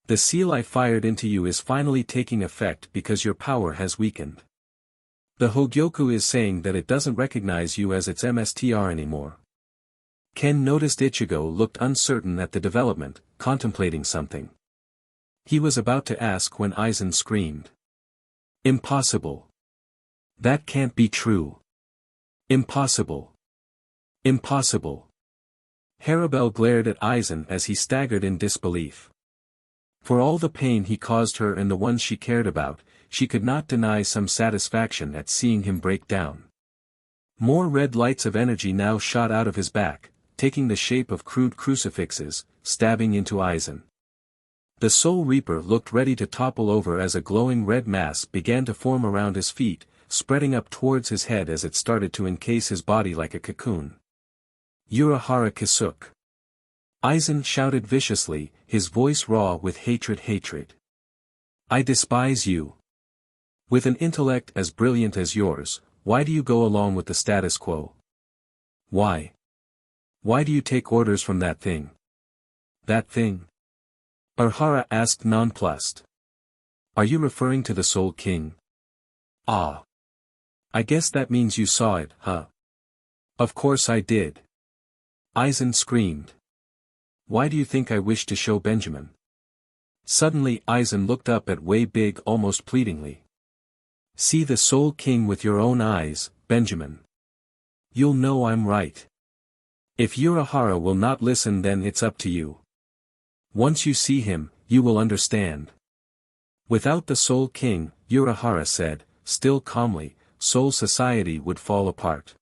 Speaker 2: The seal I fired into you is finally taking effect because your power has weakened. The Hogyoku is saying that it doesn't recognize you as its MSTR anymore. Ken noticed Ichigo looked uncertain at the development, contemplating something. He was about to ask when Aizen screamed. Impossible. That can't be true. Impossible. Impossible. Harabel glared at Aizen as he staggered in disbelief. For all the pain he caused her and the ones she cared about, she could not deny some satisfaction at seeing him break down. More red lights of energy now shot out of his back, taking the shape of crude crucifixes, stabbing into Aizen. The Soul Reaper looked ready to topple over as a glowing red mass began to form around his feet, spreading up towards his head as it started to encase his body like a cocoon. Urahara Kisuk. Aizen shouted viciously, his voice raw with hatred. I despise you. With an intellect as brilliant as yours, why do you go along with the status quo? Why? Why do you take orders from that thing? That thing? Urahara asked nonplussed. Are you referring to the Soul King? Ah. I guess that means you saw it, huh? Of course I did. Aizen screamed. Why do you think I wish to show Benjamin? Suddenly Aizen looked up at Waybig almost pleadingly. See the Soul King with your own eyes, Benjamin. You'll know I'm right. If Urahara will not listen, then it's up to you. Once you see him, you will understand. Without the Soul King, Urahara said, still calmly, Soul Society would fall apart.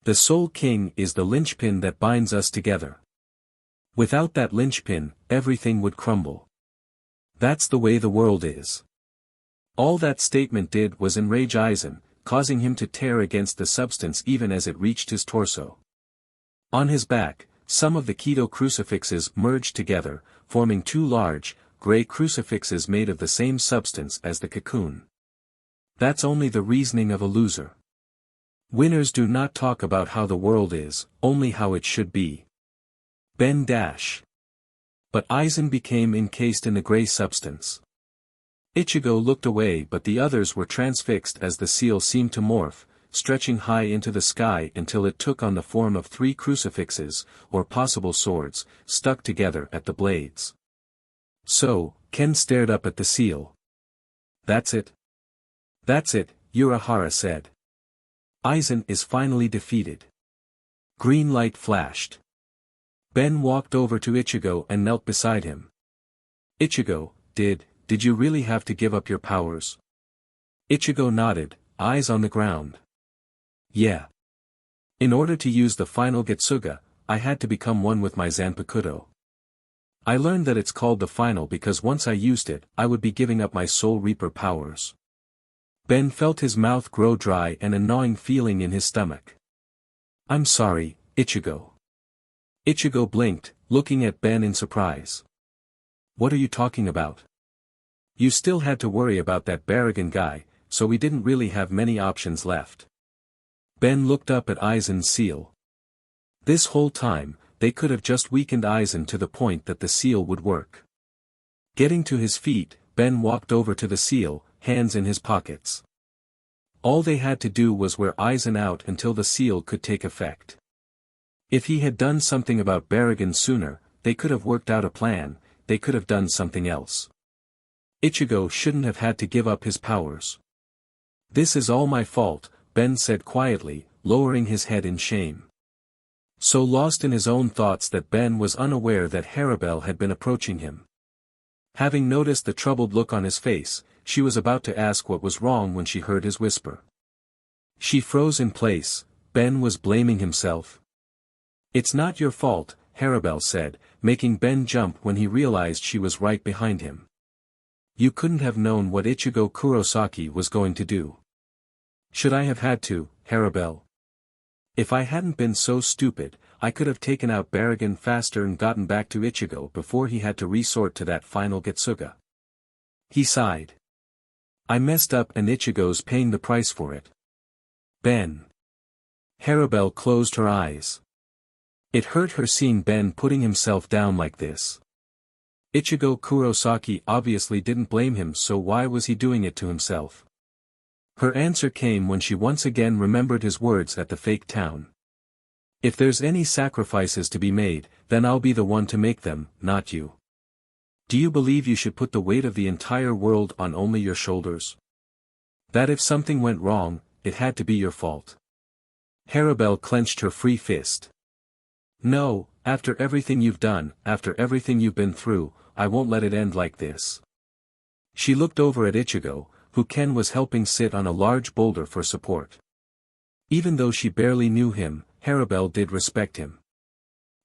Speaker 2: The Soul King is the linchpin that binds us together. Without that linchpin, everything would crumble. That's the way the world is. All that statement did was enrage Aizen, causing him to tear against the substance even as it reached his torso. On his back, some of the Kido crucifixes merged together, forming two large, gray crucifixes made of the same substance as the cocoon. That's only the reasoning of a loser. Winners do not talk about how the world is, only how it should be. BEN10. But Aizen became encased in the gray substance. Ichigo looked away, but the others were transfixed as the seal seemed to morph, stretching high into the sky until it took on the form of three crucifixes, or possible swords, stuck together at the blades. So, Ken stared up at the seal. That's it? That's it, Urahara said. Aizen is finally defeated. Green light flashed. Ben walked over to Ichigo and knelt beside him. Ichigo, did you really have to give up your powers? Ichigo nodded, eyes on the ground. Yeah. In order to use the final Getsuga, I had to become one with my Zanpakuto. I learned that it's called the final because once I used it, I would be giving up my Soul Reaper powers. Ben felt his mouth grow dry and a gnawing feeling in his stomach. I'm sorry, Ichigo. Ichigo blinked, looking at Ben in surprise. What are you talking about? You still had to worry about that Baragon guy, so we didn't really have many options left. Ben looked up at Aizen's seal. This whole time, they could have just weakened Aizen to the point that the seal would work. Getting to his feet, Ben walked over to the seal, hands in his pockets. All they had to do was wear Aizen out until the seal could take effect. If he had done something about Baragon sooner, they could have worked out a plan, they could have done something else. Ichigo shouldn't have had to give up his powers. This is all my fault, Ben said quietly, lowering his head in shame. So lost in his own thoughts that Ben was unaware that Harem had been approaching him. Having noticed the troubled look on his face, she was about to ask what was wrong when she heard his whisper. She froze in place. Ben was blaming himself. "It's not your fault," Harem said, making Ben jump when he realized she was right behind him. "You couldn't have known what Ichigo Kurosaki was going to do." "Should I have had to, Harem? If I hadn't been so stupid, I could have taken out Baragon faster and gotten back to Ichigo before he had to resort to that final Getsuga." He sighed. "I messed up and Ichigo's paying the price for it." Ben. Harem closed her eyes. It hurt her seeing Ben putting himself down like this. Ichigo Kurosaki obviously didn't blame him, so why was he doing it to himself? Her answer came when she once again remembered his words at the fake town. "If there's any sacrifices to be made, then I'll be the one to make them, not you. Do you believe you should put the weight of the entire world on only your shoulders? That if something went wrong, it had to be your fault?" Harem clenched her free fist. "No, after everything you've done, after everything you've been through, I won't let it end like this." She looked over at Ichigo, who Ken was helping sit on a large boulder for support. Even though she barely knew him, Harem did respect him.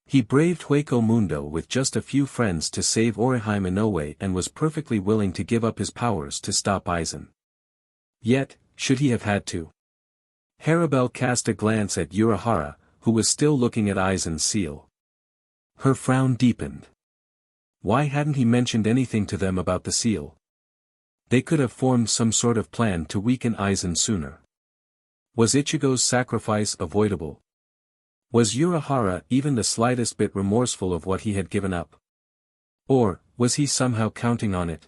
Speaker 2: He braved Hueco Mundo with just a few friends to save Orihime Inoue and was perfectly willing to give up his powers to stop Aizen. Yet, should he have had to? Harem cast a glance at Urahara, who was still looking at Aizen's seal. Her frown deepened. Why hadn't he mentioned anything to them about the seal? They could have formed some sort of plan to weaken Aizen sooner. Was Ichigo's sacrifice avoidable? Was Urahara even the slightest bit remorseful of what he had given up? Or, was he somehow counting on it?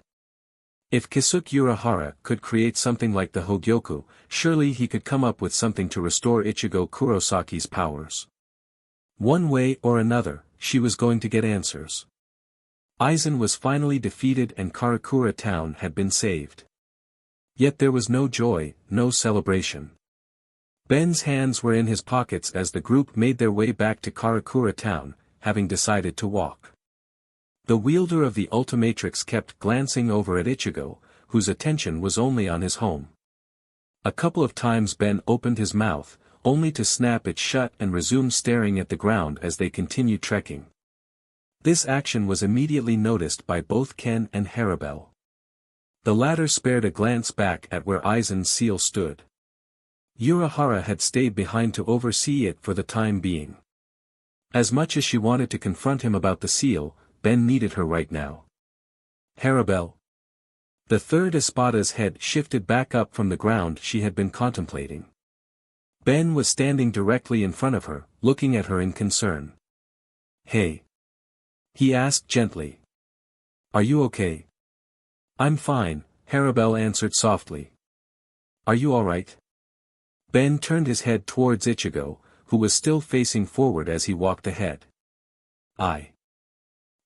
Speaker 2: If Kisuke Urahara could create something like the Hogyoku, surely he could come up with something to restore Ichigo Kurosaki's powers. One way or another, she was going to get answers. Aizen was finally defeated and Karakura town had been saved. Yet there was no joy, no celebration. Ben's hands were in his pockets as the group made their way back to Karakura town, having decided to walk. The wielder of the Ultimatrix kept glancing over at Ichigo, whose attention was only on his home. A couple of times Ben opened his mouth, only to snap it shut and resume staring at the ground as they continued trekking. This action was immediately noticed by both Ken and Harem. The latter spared a glance back at where Aizen's seal stood. Urahara had stayed behind to oversee it for the time being. As much as she wanted to confront him about the seal, Ben needed her right now. Harem. The third Espada's head shifted back up from the ground she had been contemplating. Ben was standing directly in front of her, looking at her in concern. "Hey," he asked gently. "Are you okay?" "I'm fine," Harem answered softly. "Are you alright?" Ben turned his head towards Ichigo, who was still facing forward as he walked ahead. "I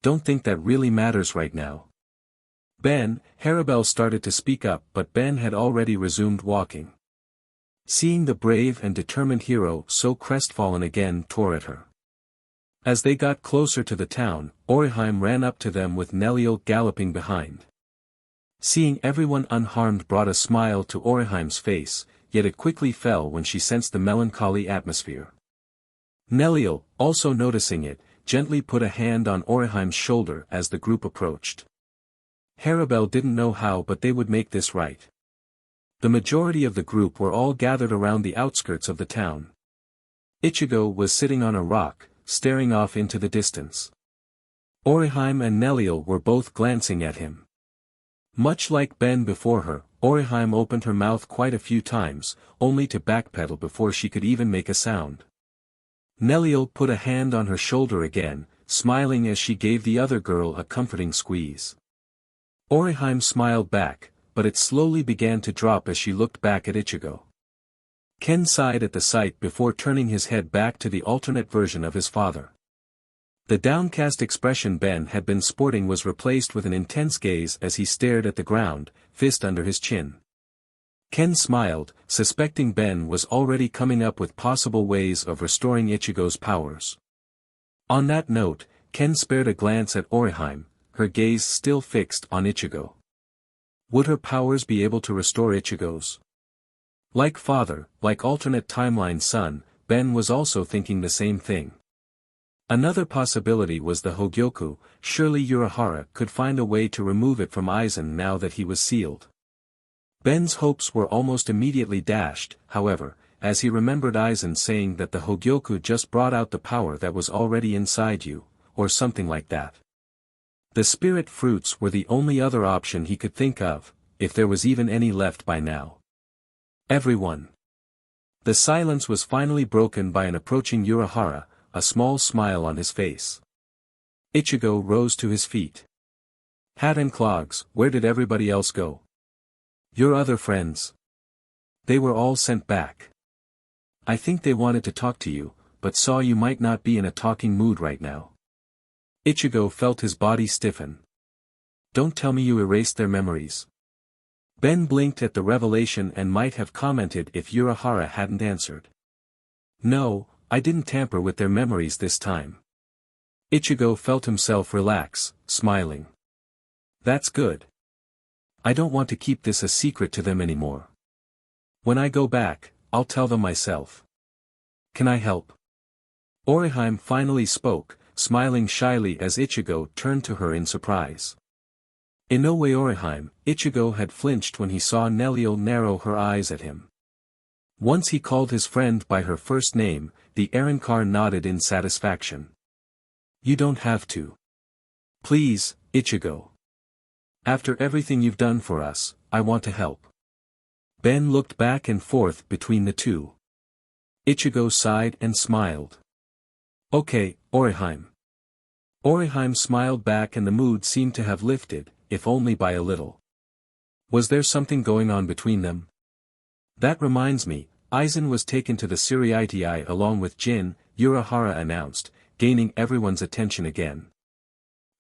Speaker 2: don't think that really matters right now." Harem started to speak up, but Ben had already resumed walking. Seeing the brave and determined hero so crestfallen again tore at her. As they got closer to the town, Orihime ran up to them with Neliel galloping behind. Seeing everyone unharmed brought a smile to Orihime's face, yet it quickly fell when she sensed the melancholy atmosphere. Neliel, also noticing it, gently put a hand on Orihime's shoulder as the group approached. Harem didn't know how, but they would make this right. The majority of the group were all gathered around the outskirts of the town. Ichigo was sitting on a rock, staring off into the distance. Orihime and Neliel were both glancing at him. Much like Ben before her, Orihime opened her mouth quite a few times, only to backpedal before she could even make a sound. Neliel put a hand on her shoulder again, smiling as she gave the other girl a comforting squeeze. Orihime smiled back, but it slowly began to drop as she looked back at Ichigo. Ken sighed at the sight before turning his head back to the alternate version of his father. The downcast expression Ben had been sporting was replaced with an intense gaze as he stared at the ground, fist under his chin. Ken smiled, suspecting Ben was already coming up with possible ways of restoring Ichigo's powers. On that note, Ken spared a glance at Orihime, her gaze still fixed on Ichigo. Would her powers be able to restore Ichigo's? Like father, like alternate timeline son, Ben was also thinking the same thing. Another possibility was the Hogyoku. Surely Urahara could find a way to remove it from Aizen now that he was sealed. Ben's hopes were almost immediately dashed, however, as he remembered Aizen saying that the Hogyoku just brought out the power that was already inside you, or something like that. The spirit fruits were the only other option he could think of, if there was even any left by now. Everyone. The silence was finally broken by an approaching Urahara, a small smile on his face. Ichigo rose to his feet. Hat and clogs, where did everybody else go? Your other friends. They were all sent back. I think they wanted to talk to you, but saw you might not be in a talking mood right now. Ichigo felt his body stiffen. Don't tell me you erased their memories. Ben blinked at the revelation and might have commented if Urahara hadn't answered. No, I didn't tamper with their memories this time. Ichigo felt himself relax, smiling. That's good. I don't want to keep this a secret to them anymore. When I go back, I'll tell them myself. Can I help? Orihime finally spoke, smiling shyly as Ichigo turned to her in surprise. In no way Orihime, Ichigo had flinched when he saw Neliel narrow her eyes at him. Once he called his friend by her first name, the Arrancar nodded in satisfaction. You don't have to. Please, Ichigo. After everything you've done for us, I want to help. Ben looked back and forth between the two. Ichigo sighed and smiled. Okay, Orihime. Orihime smiled back and the mood seemed to have lifted, if only by a little. Was there something going on between them? That reminds me, Aizen was taken to the yoriichi along with Jin, Urahara announced, gaining everyone's attention again.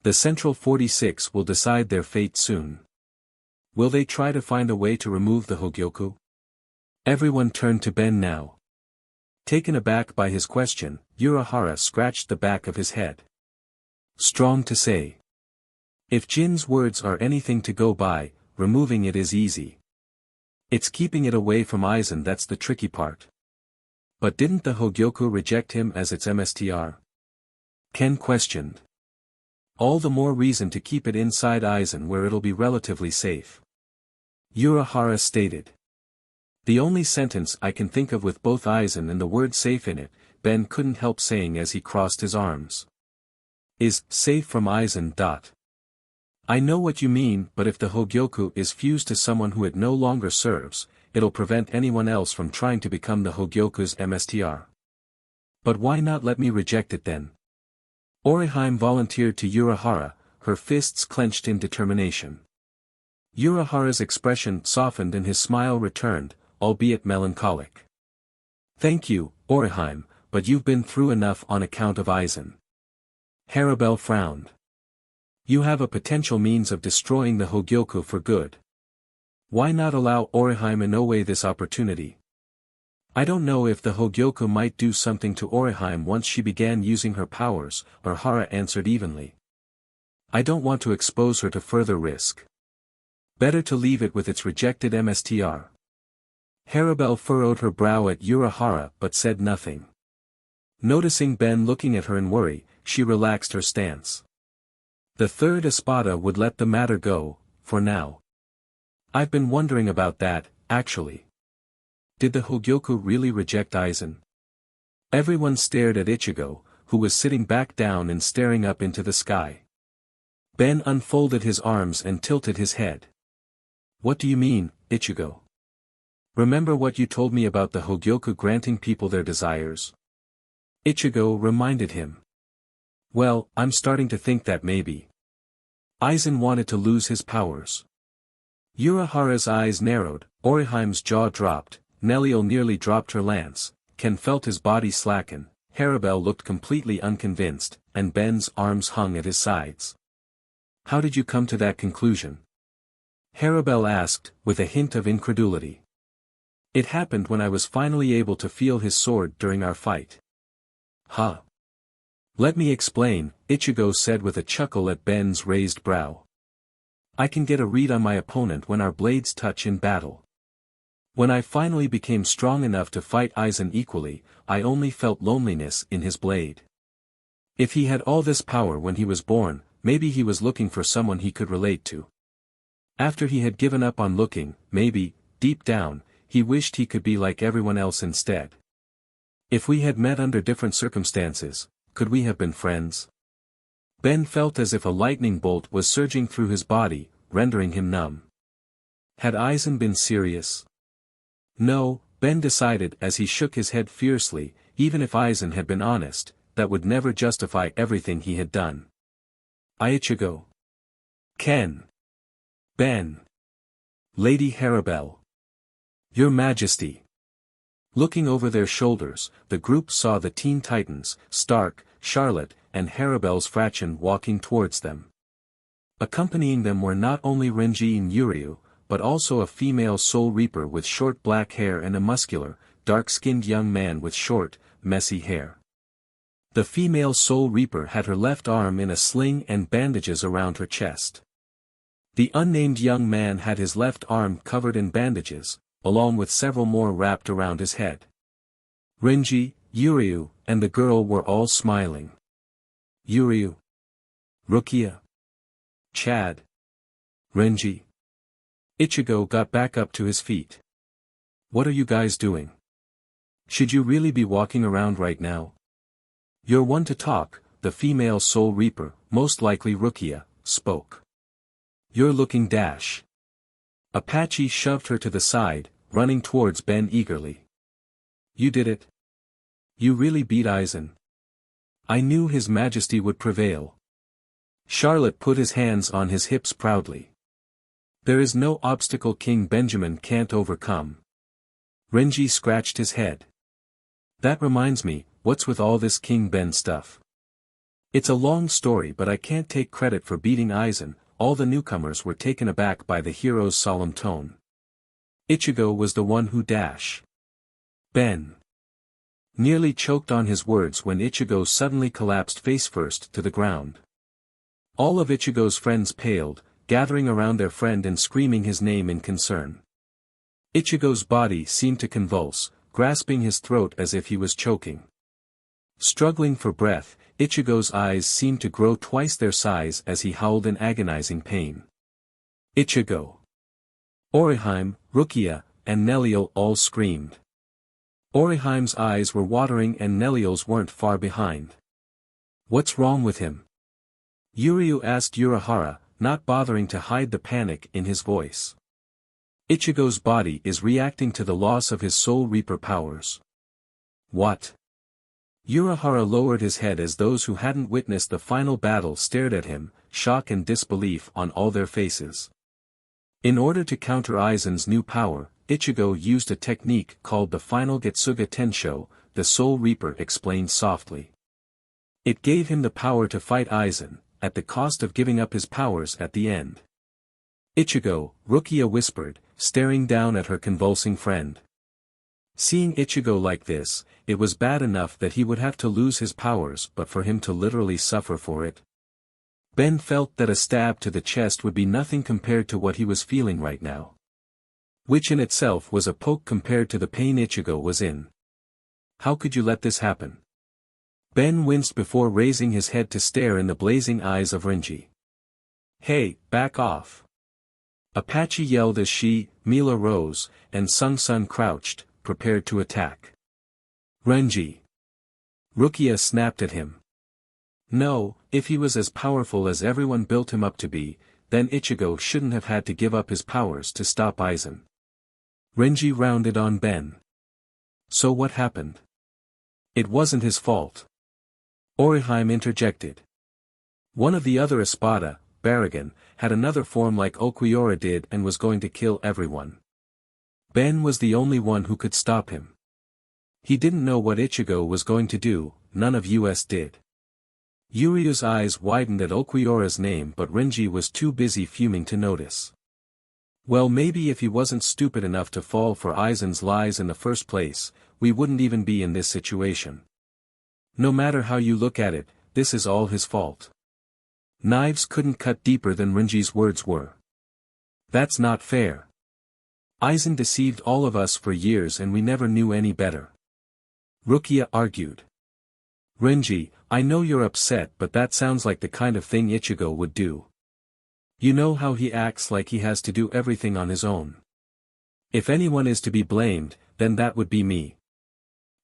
Speaker 2: The Central 46 will decide their fate soon. Will they try to find a way to remove the Hogyoku? Everyone turned to Ben now. Taken aback by his question, Urahara scratched the back of his head. Strong to say. If Jin's words are anything to go by, removing it is easy. It's keeping it away from Aizen that's the tricky part. But didn't the Hogyoku reject him as its MSTR? Ken questioned. All the more reason to keep it inside Aizen where it'll be relatively safe. Urahara stated. The only sentence I can think of with both Aizen and the word safe in it, Ben couldn't help saying as he crossed his arms. Is safe from Aizen. I know what you mean, but if the Hogyoku is fused to someone who it no longer serves, it'll prevent anyone else from trying to become the Hogyoku's MSTR. But why not let me reject it then? Orihime volunteered to Urahara, her fists clenched in determination. Urahara's expression softened and his smile returned, albeit melancholic. Thank you, Orihime, but you've been through enough on account of Aizen. Harabel frowned. You have a potential means of destroying the Hogyoku for good. Why not allow Orihime Inoue this opportunity? I don't know if the Hogyoku might do something to Orihime once she began using her powers, Urahara answered evenly. I don't want to expose her to further risk. Better to leave it with its rejected MSTR. Harabel furrowed her brow at Urahara but said nothing. Noticing Ben looking at her in worry, she relaxed her stance. The third Espada would let the matter go, for now. I've been wondering about that, actually. Did the Hogyoku really reject Aizen? Everyone stared at Ichigo, who was sitting back down and staring up into the sky. Ben unfolded his arms and tilted his head. What do you mean, Ichigo? Remember what you told me about the Hogyoku granting people their desires? Ichigo reminded him. Well, I'm starting to think that maybe Aizen wanted to lose his powers. Urahara's eyes narrowed, Oriheim's jaw dropped, Neliel nearly dropped her lance, Ken felt his body slacken, Harabel looked completely unconvinced, and Ben's arms hung at his sides. How did you come to that conclusion? Harabel asked, with a hint of incredulity. It happened when I was finally able to feel his sword during our fight. Huh. Let me explain, Ichigo said with a chuckle at Ben's raised brow. I can get a read on my opponent when our blades touch in battle. When I finally became strong enough to fight Aizen equally, I only felt loneliness in his blade. If he had all this power when he was born, maybe he was looking for someone he could relate to. After he had given up on looking, maybe, deep down, he wished he could be like everyone else instead. If we had met under different circumstances, could we have been friends? Ben felt as if a lightning bolt was surging through his body, rendering him numb. Had Aizen been serious? No, Ben decided as he shook his head fiercely, even if Aizen had been honest, that would never justify everything he had done. Ichigo. Ken. Ben. Lady Harabel. Your Majesty. Looking over their shoulders, the group saw the Teen Titans, Stark, Charlotte, and Harabel's fraction walking towards them. Accompanying them were not only Renji and Yuryu, but also a female Soul Reaper with short black hair and a muscular, dark-skinned young man with short, messy hair. The female Soul Reaper had her left arm in a sling and bandages around her chest. The unnamed young man had his left arm covered in bandages, along with several more wrapped around his head. Renji, Yuryu, and the girl were all smiling. Yuryu. Rukia. Chad. Renji. Ichigo got back up to his feet. What are you guys doing? Should you really be walking around right now? You're one to talk, the female Soul Reaper, most likely Rukia, spoke. You're looking dash. Apache shoved her to the side, running towards Ben eagerly. You did it. You really beat Aizen. I knew His Majesty would prevail. Charlotte put his hands on his hips proudly. There is no obstacle King Benjamin can't overcome. Renji scratched his head. That reminds me, what's with all this King Ben stuff? It's a long story but I can't take credit for beating Aizen. All the newcomers were taken aback by the hero's solemn tone. Ichigo was the one who dash. Ben. Nearly choked on his words when Ichigo suddenly collapsed face first to the ground. All of Ichigo's friends paled, gathering around their friend and screaming his name in concern. Ichigo's body seemed to convulse, grasping his throat as if he was choking. Struggling for breath, Ichigo's eyes seemed to grow twice their size as he howled in agonizing pain. Ichigo. Oriheim, Rukia, and Neliel all screamed. Oriheim's eyes were watering and Neliel's weren't far behind. What's wrong with him? Yuryu asked Urahara, not bothering to hide the panic in his voice. Ichigo's body is reacting to the loss of his Soul Reaper powers. What? Urahara lowered his head as those who hadn't witnessed the final battle stared at him, shock and disbelief on all their faces. In order to counter Aizen's new power, Ichigo used a technique called the Final Getsuga Tensho, the Soul Reaper explained softly. It gave him the power to fight Aizen, at the cost of giving up his powers at the end. Ichigo, Rukia whispered, staring down at her convulsing friend. Seeing Ichigo like this, it was bad enough that he would have to lose his powers but for him to literally suffer for it. Ben felt that a stab to the chest would be nothing compared to what he was feeling right now. Which in itself was a poke compared to the pain Ichigo was in. How could you let this happen? Ben winced before raising his head to stare in the blazing eyes of Renji. Hey, back off! Apache yelled as she, Mila rose, and Sung Sun crouched, prepared to attack. Renji. Rukia snapped at him. No, if he was as powerful as everyone built him up to be, then Ichigo shouldn't have had to give up his powers to stop Aizen. Renji rounded on Ben. So what happened? It wasn't his fault. Orihime interjected. One of the other Espada, Baragon, had another form like Ulquiorra did and was going to kill everyone. Ben was the only one who could stop him. He didn't know what Ichigo was going to do, none of us did. Yuriu's eyes widened at Ulquiorra's name, but Renji was too busy fuming to notice. Well, maybe if he wasn't stupid enough to fall for Aizen's lies in the first place, we wouldn't even be in this situation. No matter how you look at it, this is all his fault. Knives couldn't cut deeper than Renji's words were. That's not fair. Aizen deceived all of us for years and we never knew any better. Rukia argued. Renji, I know you're upset, but that sounds like the kind of thing Ichigo would do. You know how he acts, like he has to do everything on his own. If anyone is to be blamed, then that would be me.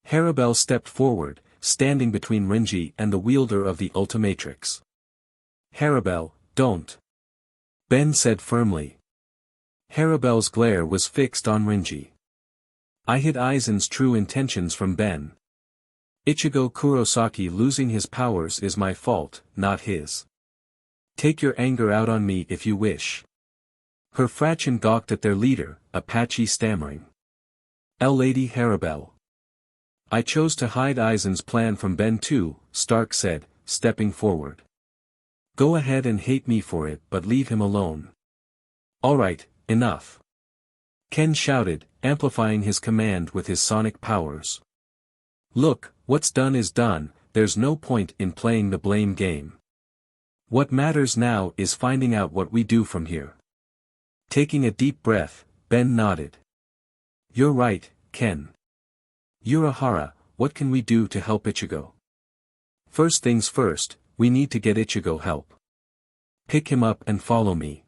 Speaker 2: Harem stepped forward, standing between Renji and the wielder of the Ultimatrix. Harem, don't. Ben said firmly. Harem's glare was fixed on Renji. I hid Aizen's true intentions from Ben. Ichigo Kurosaki losing his powers is my fault, not his. Take your anger out on me if you wish. Her fraction gawked at their leader, Apache stammering. Lady Harem. I chose to hide Aizen's plan from Ben too, Stark said, stepping forward. Go ahead and hate me for it, but leave him alone. Alright, enough. Ken shouted, amplifying his command with his sonic powers. Look, what's done is done, there's no point in playing the blame game. What matters now is finding out what we do from here. Taking a deep breath, Ben nodded. You're right, Ken. Urahara, what can we do to help Ichigo? First things first, we need to get Ichigo help. Pick him up and follow me.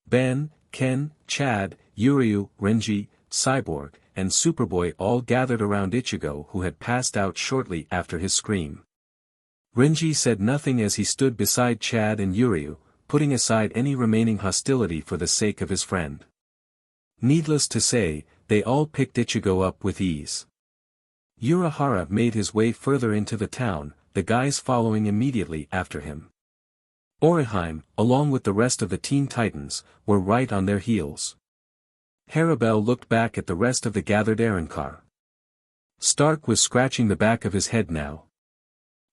Speaker 2: Ben, Ken, Chad, Yuriu, Renji, Cyborg, and Superboy all gathered around Ichigo, who had passed out shortly after his scream. Renji said nothing as he stood beside Chad and Yuriu, putting aside any remaining hostility for the sake of his friend. Needless to say, they all picked Ichigo up with ease. Urahara made his way further into the town, the guys following immediately after him. Orihime, along with the rest of the Teen Titans, were right on their heels. Harem looked back at the rest of the gathered Arrancar. Stark was scratching the back of his head now.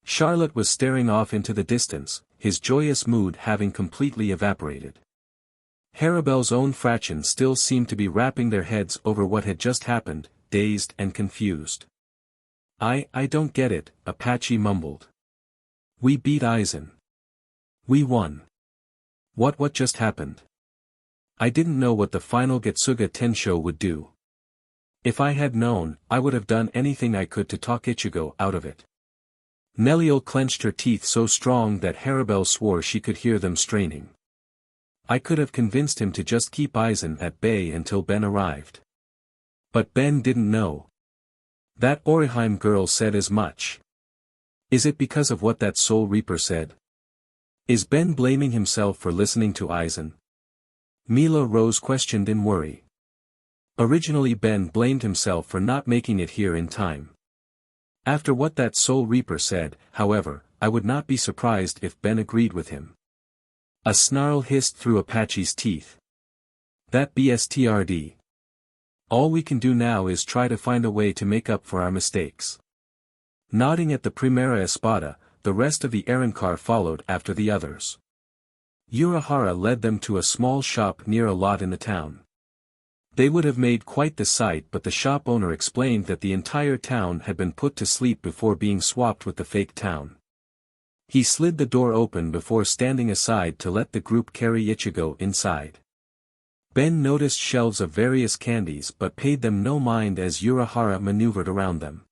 Speaker 2: Charlotte was staring off into the distance, his joyous mood having completely evaporated. Harem's own fraction still seemed to be wrapping their heads over what had just happened, dazed and confused. I don't get it, Apache mumbled. We beat Aizen. We won. What just happened? I didn't know what the final Getsuga Tensho would do. If I had known, I would have done anything I could to talk Ichigo out of it. Neliel clenched her teeth so strong that Harem swore she could hear them straining. I could have convinced him to just keep Aizen at bay until Ben arrived. But Ben didn't know. That Orihime girl said as much. Is it because of what that Soul Reaper said? Is Ben blaming himself for listening to Aizen? Mila Rose questioned in worry. Originally Ben blamed himself for not making it here in time. After what that Soul Reaper said, however, I would not be surprised if Ben agreed with him. A snarl hissed through Apache's teeth. That BSTRD. All we can do now is try to find a way to make up for our mistakes. Nodding at the Primera Espada, the rest of the Arrancar followed after the others. Urahara led them to a small shop near a lot in the town. They would have made quite the sight, but the shop owner explained that the entire town had been put to sleep before being swapped with the fake town. He slid the door open before standing aside to let the group carry Ichigo inside. Ben noticed shelves of various candies but paid them no mind as Urahara maneuvered around them.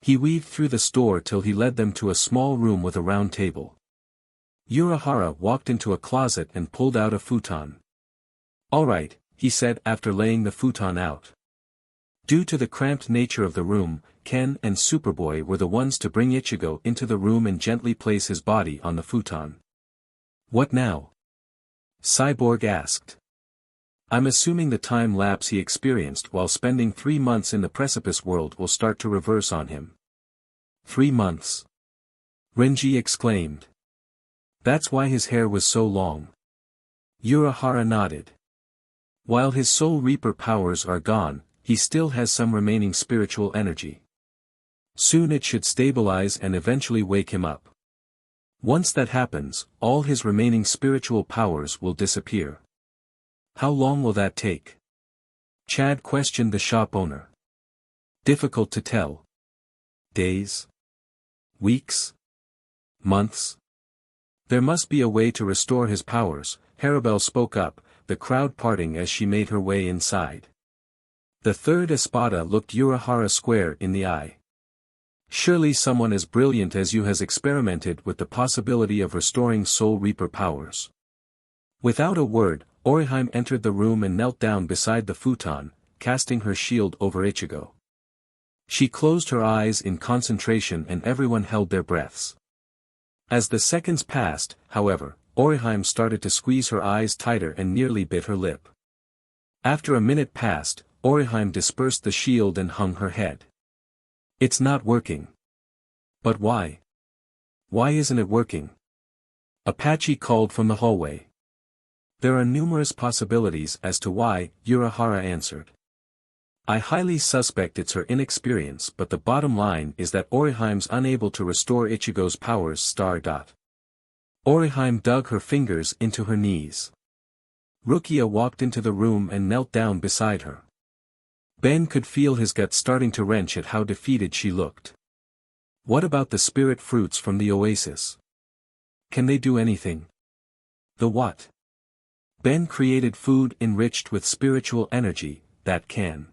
Speaker 2: He weaved through the store till he led them to a small room with a round table. Urahara walked into a closet and pulled out a futon. All right, he said after laying the futon out. Due to the cramped nature of the room, Ken and Superboy were the ones to bring Ichigo into the room and gently place his body on the futon. What now? Cyborg asked. I'm assuming the time lapse he experienced while spending 3 months in the precipice world will start to reverse on him. 3 months. Renji exclaimed. That's why his hair was so long. Urahara nodded. While his Soul Reaper powers are gone, he still has some remaining spiritual energy. Soon it should stabilize and eventually wake him up. Once that happens, all his remaining spiritual powers will disappear. How long will that take? Chad questioned the shop owner. Difficult to tell. Days? Weeks? Months? There must be a way to restore his powers, Harabel spoke up, the crowd parting as she made her way inside. The third Espada looked Urahara square in the eye. Surely someone as brilliant as you has experimented with the possibility of restoring Soul Reaper powers. Without a word, Oriheim entered the room and knelt down beside the futon, casting her shield over Ichigo. She closed her eyes in concentration and everyone held their breaths. As the seconds passed, however, Oriheim started to squeeze her eyes tighter and nearly bit her lip. After a minute passed, Oriheim dispersed the shield and hung her head. It's not working. But why? Why isn't it working? Apache called from the hallway. There are numerous possibilities as to why, Urahara answered. I highly suspect it's her inexperience, but the bottom line is that Oriheim's unable to restore Ichigo's powers. Oriheim dug her fingers into her knees. Rukia walked into the room and knelt down beside her. Ben could feel his gut starting to wrench at how defeated she looked. What about the spirit fruits from the oasis? Can they do anything? The what? Ben created food enriched with spiritual energy, that can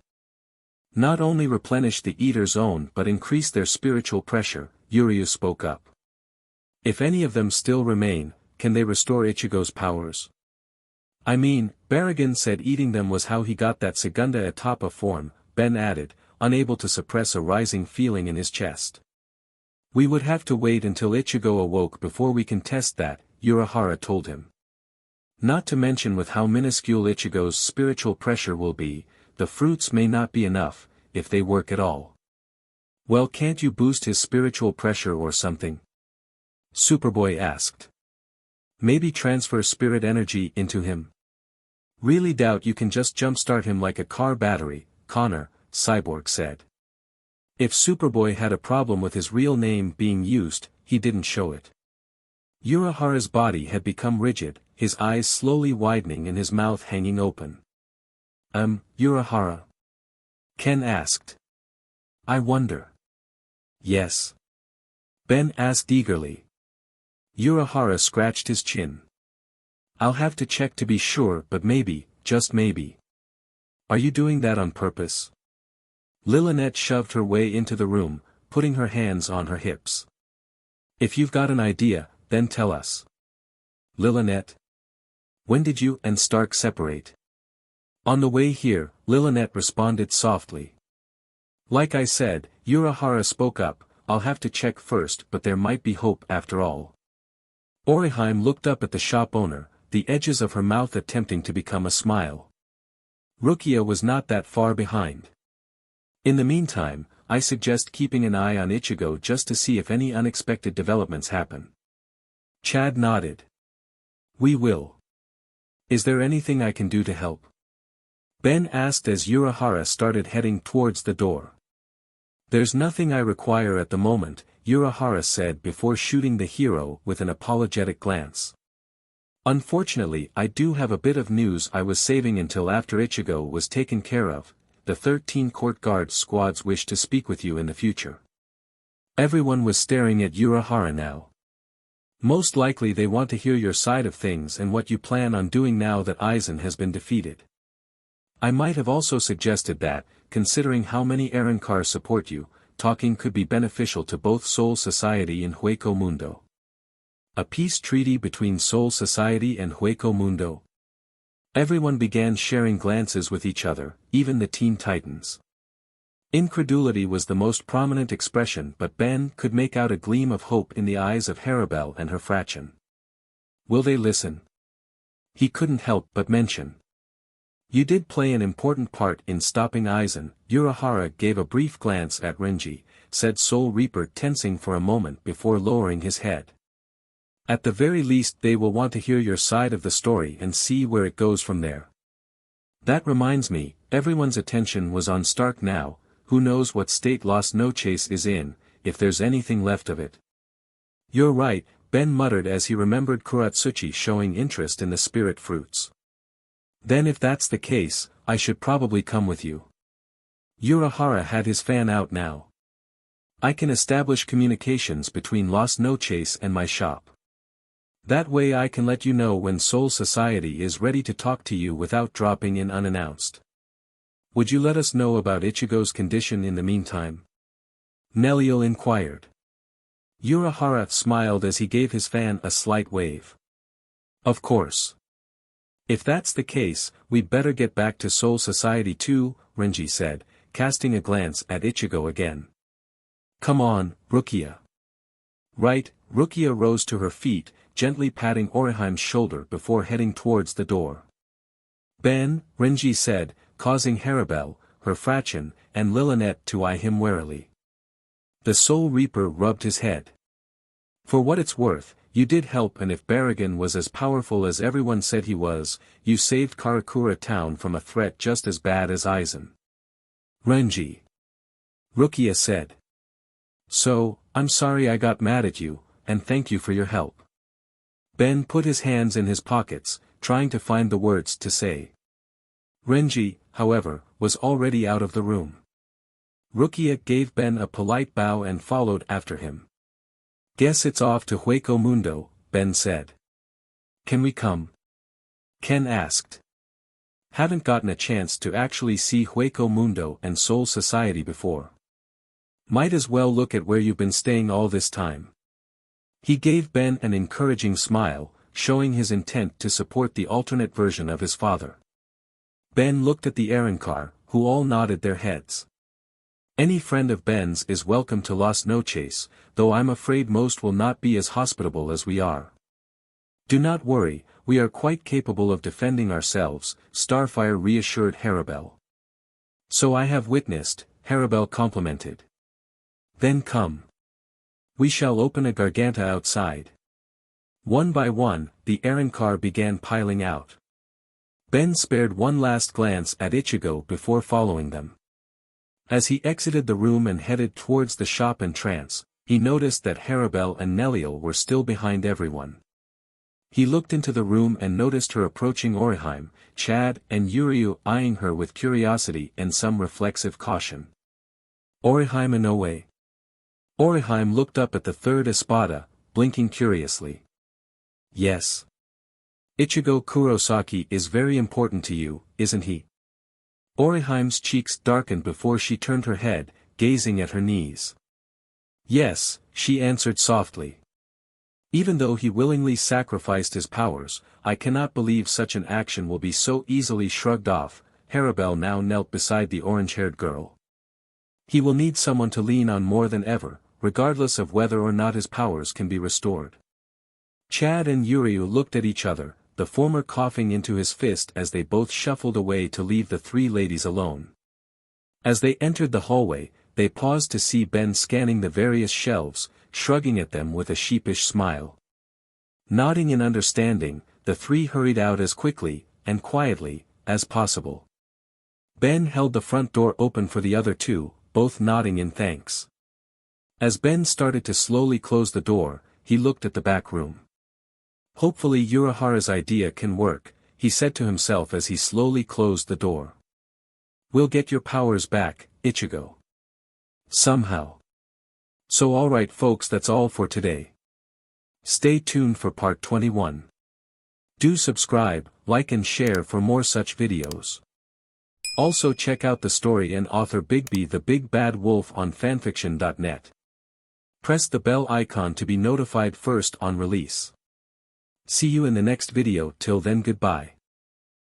Speaker 2: not only replenish the eater's own but increase their spiritual pressure, Yoriichi spoke up. If any of them still remain, can they restore Ichigo's powers? I mean, Barragan said eating them was how he got that segunda etapa form, Ben added, unable to suppress a rising feeling in his chest. We would have to wait until Ichigo awoke before we can test that, Urahara told him. Not to mention with how minuscule Ichigo's spiritual pressure will be, the fruits may not be enough, if they work at all. Well, can't you boost his spiritual pressure or something? Superboy asked. Maybe transfer spirit energy into him? Really doubt you can just jumpstart him like a car battery, Connor, Cyborg said. If Superboy had a problem with his real name being used, he didn't show it. Urahara's body had become rigid, his eyes slowly widening and his mouth hanging open. Urahara? Ken asked. I wonder. Yes. Ben asked eagerly. Urahara scratched his chin. I'll have to check to be sure, but maybe, just maybe. Are you doing that on purpose? Lillianette shoved her way into the room, putting her hands on her hips. If you've got an idea, then tell us. Lillianette? When did you and Stark separate? On the way here, Lillianette responded softly. Like I said, Urahara spoke up, I'll have to check first, but there might be hope after all. Oriheim looked up at the shop owner, the edges of her mouth attempting to become a smile. Rukia was not that far behind. In the meantime, I suggest keeping an eye on Ichigo just to see if any unexpected developments happen. Chad nodded. We will. Is there anything I can do to help? Ben asked as Urahara started heading towards the door. There's nothing I require at the moment, Urahara said before shooting the hero with an apologetic glance. Unfortunately, I do have a bit of news I was saving until after Ichigo was taken care of. The 13 court guard squads wish to speak with you in the future. Everyone was staring at Urahara now. Most likely they want to hear your side of things and what you plan on doing now that Aizen has been defeated. I might have also suggested that, considering how many Arankar support you, talking could be beneficial to both Soul Society and Hueco Mundo. A peace treaty between Soul Society and Hueco Mundo? Everyone began sharing glances with each other, even the Teen Titans. Incredulity was the most prominent expression, but Ben could make out a gleam of hope in the eyes of Harabel and her fraction. Will they listen? He couldn't help but mention. You did play an important part in stopping Aizen. Urahara gave a brief glance at Renji, said Soul Reaper, tensing for a moment before lowering his head. At the very least they will want to hear your side of the story and see where it goes from there. That reminds me, everyone's attention was on Stark now. Who knows what state Lost No Chase is in, if there's anything left of it. You're right, Ben muttered as he remembered Kuratsuchi showing interest in the spirit fruits. Then if that's the case, I should probably come with you. Urahara had his fan out now. I can establish communications between Lost No Chase and my shop. That way I can let you know when Soul Society is ready to talk to you without dropping in unannounced. Would you let us know about Ichigo's condition in the meantime? Neliel inquired. Urahara smiled as he gave his fan a slight wave. Of course. If that's the case, we'd better get back to Soul Society too, Renji said, casting a glance at Ichigo again. Come on, Rukia. Right, Rukia rose to her feet, gently patting Oriheim's shoulder before heading towards the door. Ben, Renji said, causing Harabel, her fraction, and Lillinet to eye him warily. The Soul Reaper rubbed his head. For what it's worth, you did help, and if Baragon was as powerful as everyone said he was, you saved Karakura town from a threat just as bad as Aizen. Renji. Rukia said. So, I'm sorry I got mad at you, and thank you for your help. Ben put his hands in his pockets, trying to find the words to say. Renji, however, was already out of the room. Rukia gave Ben a polite bow and followed after him. Guess it's off to Hueco Mundo, Ben said. Can we come? Ken asked. Haven't gotten a chance to actually see Hueco Mundo and Soul Society before. Might as well look at where you've been staying all this time. He gave Ben an encouraging smile, showing his intent to support the alternate version of his father. Ben looked at the Arrancar, who all nodded their heads. Any friend of Ben's is welcome to Lost No Chase, though I'm afraid most will not be as hospitable as we are. Do not worry, we are quite capable of defending ourselves, Starfire reassured Harabel. So I have witnessed, Harabel complimented. Then come. We shall open a garganta outside. One by one, the Arrancar began piling out. Ben spared one last glance at Ichigo before following them. As he exited the room and headed towards the shop entrance, he noticed that Harabel and Neliel were still behind everyone. He looked into the room and noticed her approaching Oriheim, Chad and Yuriu eyeing her with curiosity and some reflexive caution. Oriheim Inoue. Oriheim looked up at the third espada, blinking curiously. Yes. Ichigo Kurosaki is very important to you, isn't he? Oriheim's cheeks darkened before she turned her head, gazing at her knees. Yes, she answered softly. Even though he willingly sacrificed his powers, I cannot believe such an action will be so easily shrugged off. Harabel now knelt beside the orange-haired girl. He will need someone to lean on more than ever, regardless of whether or not his powers can be restored. Chad and Yuriu looked at each other, the former coughing into his fist as they both shuffled away to leave the three ladies alone. As they entered the hallway, they paused to see Ben scanning the various shelves, shrugging at them with a sheepish smile. Nodding in understanding, the three hurried out as quickly, and quietly, as possible. Ben held the front door open for the other two, both nodding in thanks. As Ben started to slowly close the door, he looked at the back room. Hopefully Urahara's idea can work, he said to himself as he slowly closed the door. We'll get your powers back, Ichigo. Somehow. So alright folks, that's all for today. Stay tuned for part 21. Do subscribe, like and share for more such videos. Also check out the story and author Bigby the Big Bad Wolf on fanfiction.net. Press the bell icon to be notified first on release. See you in the next video. Till then, goodbye.